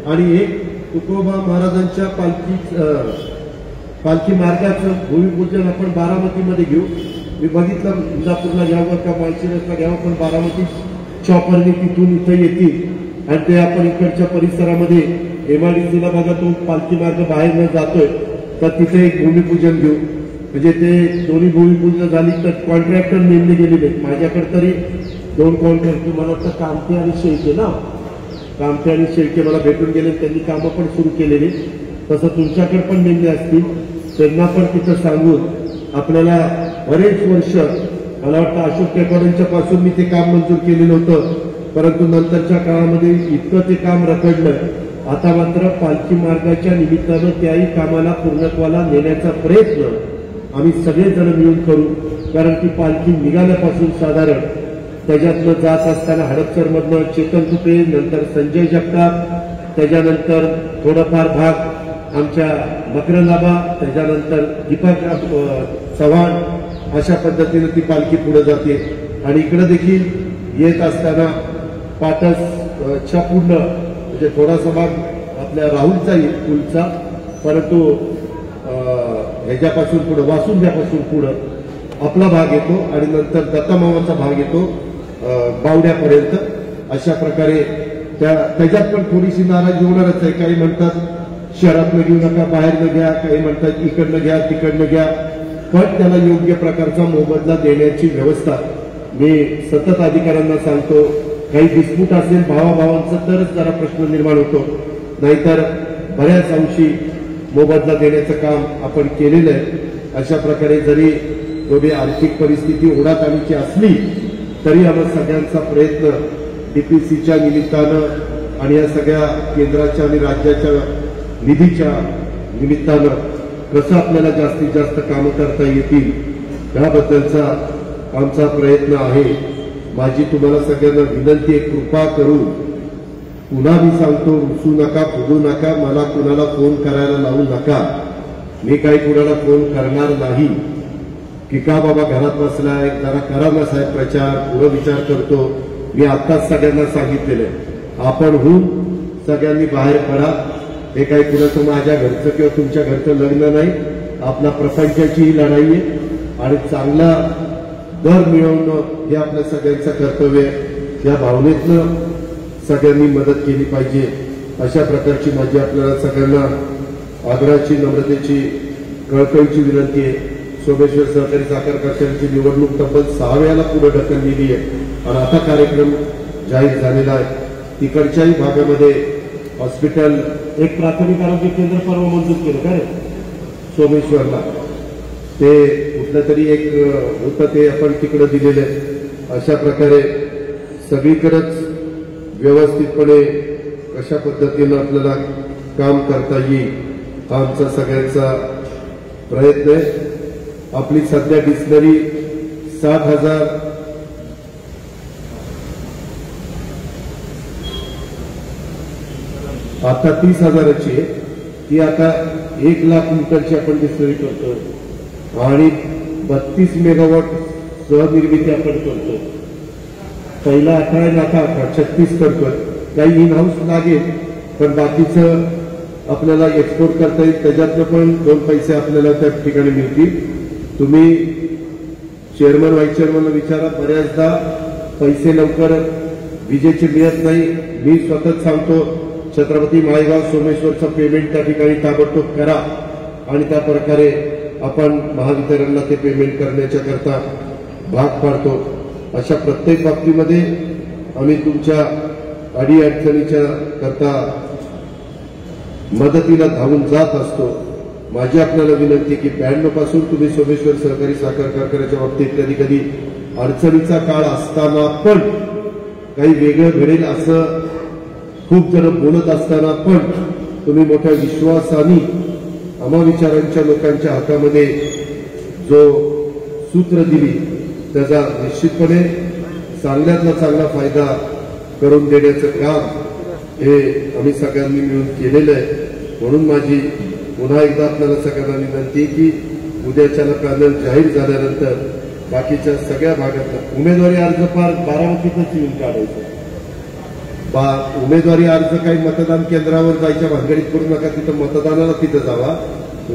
आणि एक तुकोबा महाराजांच्या पालखी मार्गाचं भूमिपूजन आपण बारामतीमध्ये घेऊ. मी बघितलं इंदापूरला घ्यावं का माळशिरसला घ्यावं, पण बारामती चॉपरने तिथून इथं येतील आणि ते आपण इकडच्या परिसरामध्ये MIDCला बघा तो पालखी मार्ग बाहेर न जातोय तर तिथे एक भूमिपूजन घेऊ. म्हणजे ते दोन्ही भूमिपूजन झाली तर कॉन्ट्रॅक्टर नेमले गेलेले आहेत. माझ्याकडे तरी 2 कॉन्ट्रॅक्टर मला वाटतं कामते आणि शेळके ना, कामते आणि शेळके मला भेटून गेले, त्यांनी कामं पण सुरू केलेली. तसं तुमच्याकडे पण नेमले असतील, त्यांना पण तिथं सांगून आपल्याला बरेच वर्ष, मला वाटतं अशोक टेकवाडेंच्या पासून मी ते काम मंजूर केलेलं होतं, परंतु नंतरच्या काळामध्ये इतकं ते काम रखडलं. आता मात्र पालखी मार्गाच्या निमित्तानं त्याही कामाला पूर्णत्वाला नेण्याचा प्रयत्न आम्ही सगळेजण मिळून करू. कारण ती पालखी निघाल्यापासून साधारण त्याच्यातनं जात असताना हडपसरमधनं चेतन तुपे, नंतर संजय जगताप, त्याच्यानंतर थोडंफार भाग आमच्या मकरंदाबा, त्याच्यानंतर दीपक चव्हाण, अशा पद्धतीने ती पालखी पुढे जाते. आणि इकडे देखील येत असताना पाटसच्या पूर्ण म्हणजे थोडासा भाग आपल्या राहुलचा येईल पुलचा, परंतु ह्याच्यापासून पुढे वासुंद्यापासून पुढं आपला भाग येतो आणि नंतर दत्तामामाचा भाग येतो बावड्यापर्यंत. अशा प्रकारे त्याच्यात पण थोडीशी नाराजी होणारच आहे. काही म्हणतात शहरातनं घेऊ नका, बाहेरनं घ्या, काही म्हणतात इकडनं घ्या तिकडनं घ्या, पण त्याला योग्य प्रकारचा मोबदला देण्याची व्यवस्था मी सतत अधिकाऱ्यांना सांगतो. काही डिस्प्यूट असेल भावाभावांचं तरच जरा प्रश्न निर्माण होतो, नाहीतर बऱ्याच अंशी मोबदला देण्याचं काम आपण केलेलं आहे. अशा प्रकारे जरी थोडी आर्थिक परिस्थिती ओढाताणीची असली तरी आम्हा सगळ्यांचा प्रयत्न DPCच्या निमित्तानं आणि या सगळ्या केंद्राच्या आणि राज्याच्या निधीच्या निमित्तानं कसं आपल्याला जास्तीत जास्त कामं करता येतील याबद्दलचा आमचा प्रयत्न आहे. माझी तुम्हाला सगळ्यांना विनंती आहे, कृपा करून पुन्हा मी सांगतो, रुसू नका, फुगू नका, मला कुणाला फोन करायला लावू नका. मी काही कुणाला फोन करणार नाही की का बाबा घरात बसलाय, जरा करा ना साहेब प्रचार, पुढे विचार करतो. मी आत्ताच सगळ्यांना सांगितलेलं आहे, आपण होऊन सगळ्यांनी बाहेर पडा. हे काही कुणाचं माझ्या घरचं किंवा तुमच्या घरचं लग्न नाही, आपला प्रपंचाची ही लढाई आहे आणि चांगला दर मिळवणं हे आपल्या सगळ्यांचं कर्तव्य आहे. या भावनेतनं सगळ्यांनी मदत केली पाहिजे. अशा प्रकारची माझी आपल्याला सगळ्यांना आदराची, नम्रतेची, कळकळीची विनंती आहे. सोमेश्वर सहकारी साखर कारखान्याची निवडणूक तब्बल 6 वेळाला पुढे ढकललेली आहे आणि आता कार्यक्रम जाहीर झालेला आहे. तिकडच्याही भागामध्ये हॉस्पिटल, एक प्राथमिक आरोग्य केंद्र परवा मंजूर केलं का रे सोमेश्वरला, ते कुठलं तरी एक होतं ते आपण तिकडं दिलेलं आहे. अशा प्रकारे सगळीकडेच व्यवस्थितपणे कशा पद्धतीनं आपल्याला काम करता येईल हा आमचा सगळ्यांचा प्रयत्न आहे. आपली सध्या डिस्लरी 7,000 आता 30,000ची आहे. ती आता 1,00,000 क्विंटलची आपण डिस्लरी करतो आणि 32 मेगावॉट सहनिर्मिती आपण करतो. पहिला 18 लाख 36 करतोय. काही इन हाऊस लागेल पण बाकीचं आपल्याला एक्सपोर्ट करता येईल, त्याच्यातनं पण 2 पैसे आपल्याला त्या ठिकाणी मिळतील. तुम्ही चेअरमन व्हाईस चेअरमनला विचारा, बऱ्याचदा पैसे लवकर विजेचे मिळत नाही. मी स्वतःच सांगतो, छत्रपती माळेगाव सोमेश्वरचं पेमेंट त्या ठिकाणी ताबडतोब करा आणि त्या प्रकारे आपण महावितरणला ते पेमेंट करण्याच्या करता भाग पाडतो. अशा प्रत्येक बाबतीमध्ये आम्ही तुमच्या अडीअडचणीच्या करता मदतीला धावून जात असतो. माझी आपल्याला विनंती की 92 पासून तुम्ही सोमेश्वर सहकारी साखर कारखान्याच्या बाबतीत कधी कधी अडचणीचा काळ असताना पण काही वेगळं घडेल असं खूप जण बोलत असताना पण तुम्ही मोठ्या विश्वासाने आम्हा विचारांच्या लोकांच्या हातामध्ये जो सूत्र दिली त्याचा निश्चितपणे चांगल्यातला चांगला फायदा करून देण्याचं काम हे आम्ही सगळ्यांनी मिळून केलेलं आहे. म्हणून माझी पुन्हा एकदा आपल्याला सगळ्यांना विनंती की उद्याच्याला पॅनल जाहीर झाल्यानंतर बाकीच्या सगळ्या भागात उमेदवारी अर्ज फार बारामतीतच येऊन काढायचं. उमेदवारी अर्ज काही मतदान केंद्रावर जायच्या भानगडीत करू नका, तिथं मतदानाला तिथं जावा.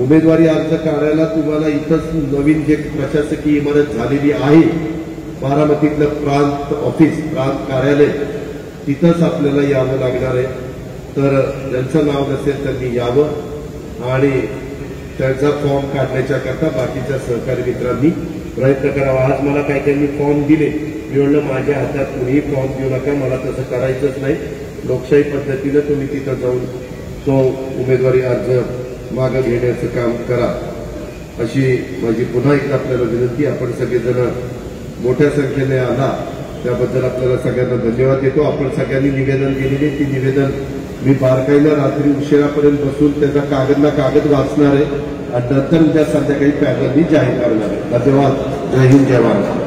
उमेदवारी अर्ज काढायला तुम्हाला इथंच नवीन जे प्रशासकीय इमारत झालेली आहे बारामतीतलं प्रांत ऑफिस प्रांत कार्यालय तिथंच आपल्याला यावं लागणार आहे. तर ज्यांचं नाव नसेल त्यांनी यावं आणि त्यांचा फॉर्म काढण्याच्या करता बाकीच्या सहकारी मित्रांनी प्रयत्न करावा. आज मला काही त्यांनी फॉर्म दिले, मी म्हणलं माझ्या हातात कुणीही फॉर्म देऊ नका, मला तसं करायचंच नाही. लोकशाही पद्धतीनं तुम्ही तिथं जाऊन तो उमेदवारी अर्ज मागं घेण्याचं काम करा अशी माझी पुन्हा एकदा आपल्याला विनंती. आपण सगळेजण मोठ्या संख्येने आला त्याबद्दल आपल्याला सगळ्यांना धन्यवाद देतो. आपण सगळ्यांनी निवेदन दिलेले ती निवेदन मी बारकाईनं रात्री उशिरापर्यंत बसून त्याचा कागद ना कागद वाचणार आहे आणि नंतर उद्या संध्याकाळी पॅनलनी जाहीर करणार आहे. धन्यवाद. जय हिंद, जय महाराष्ट्र.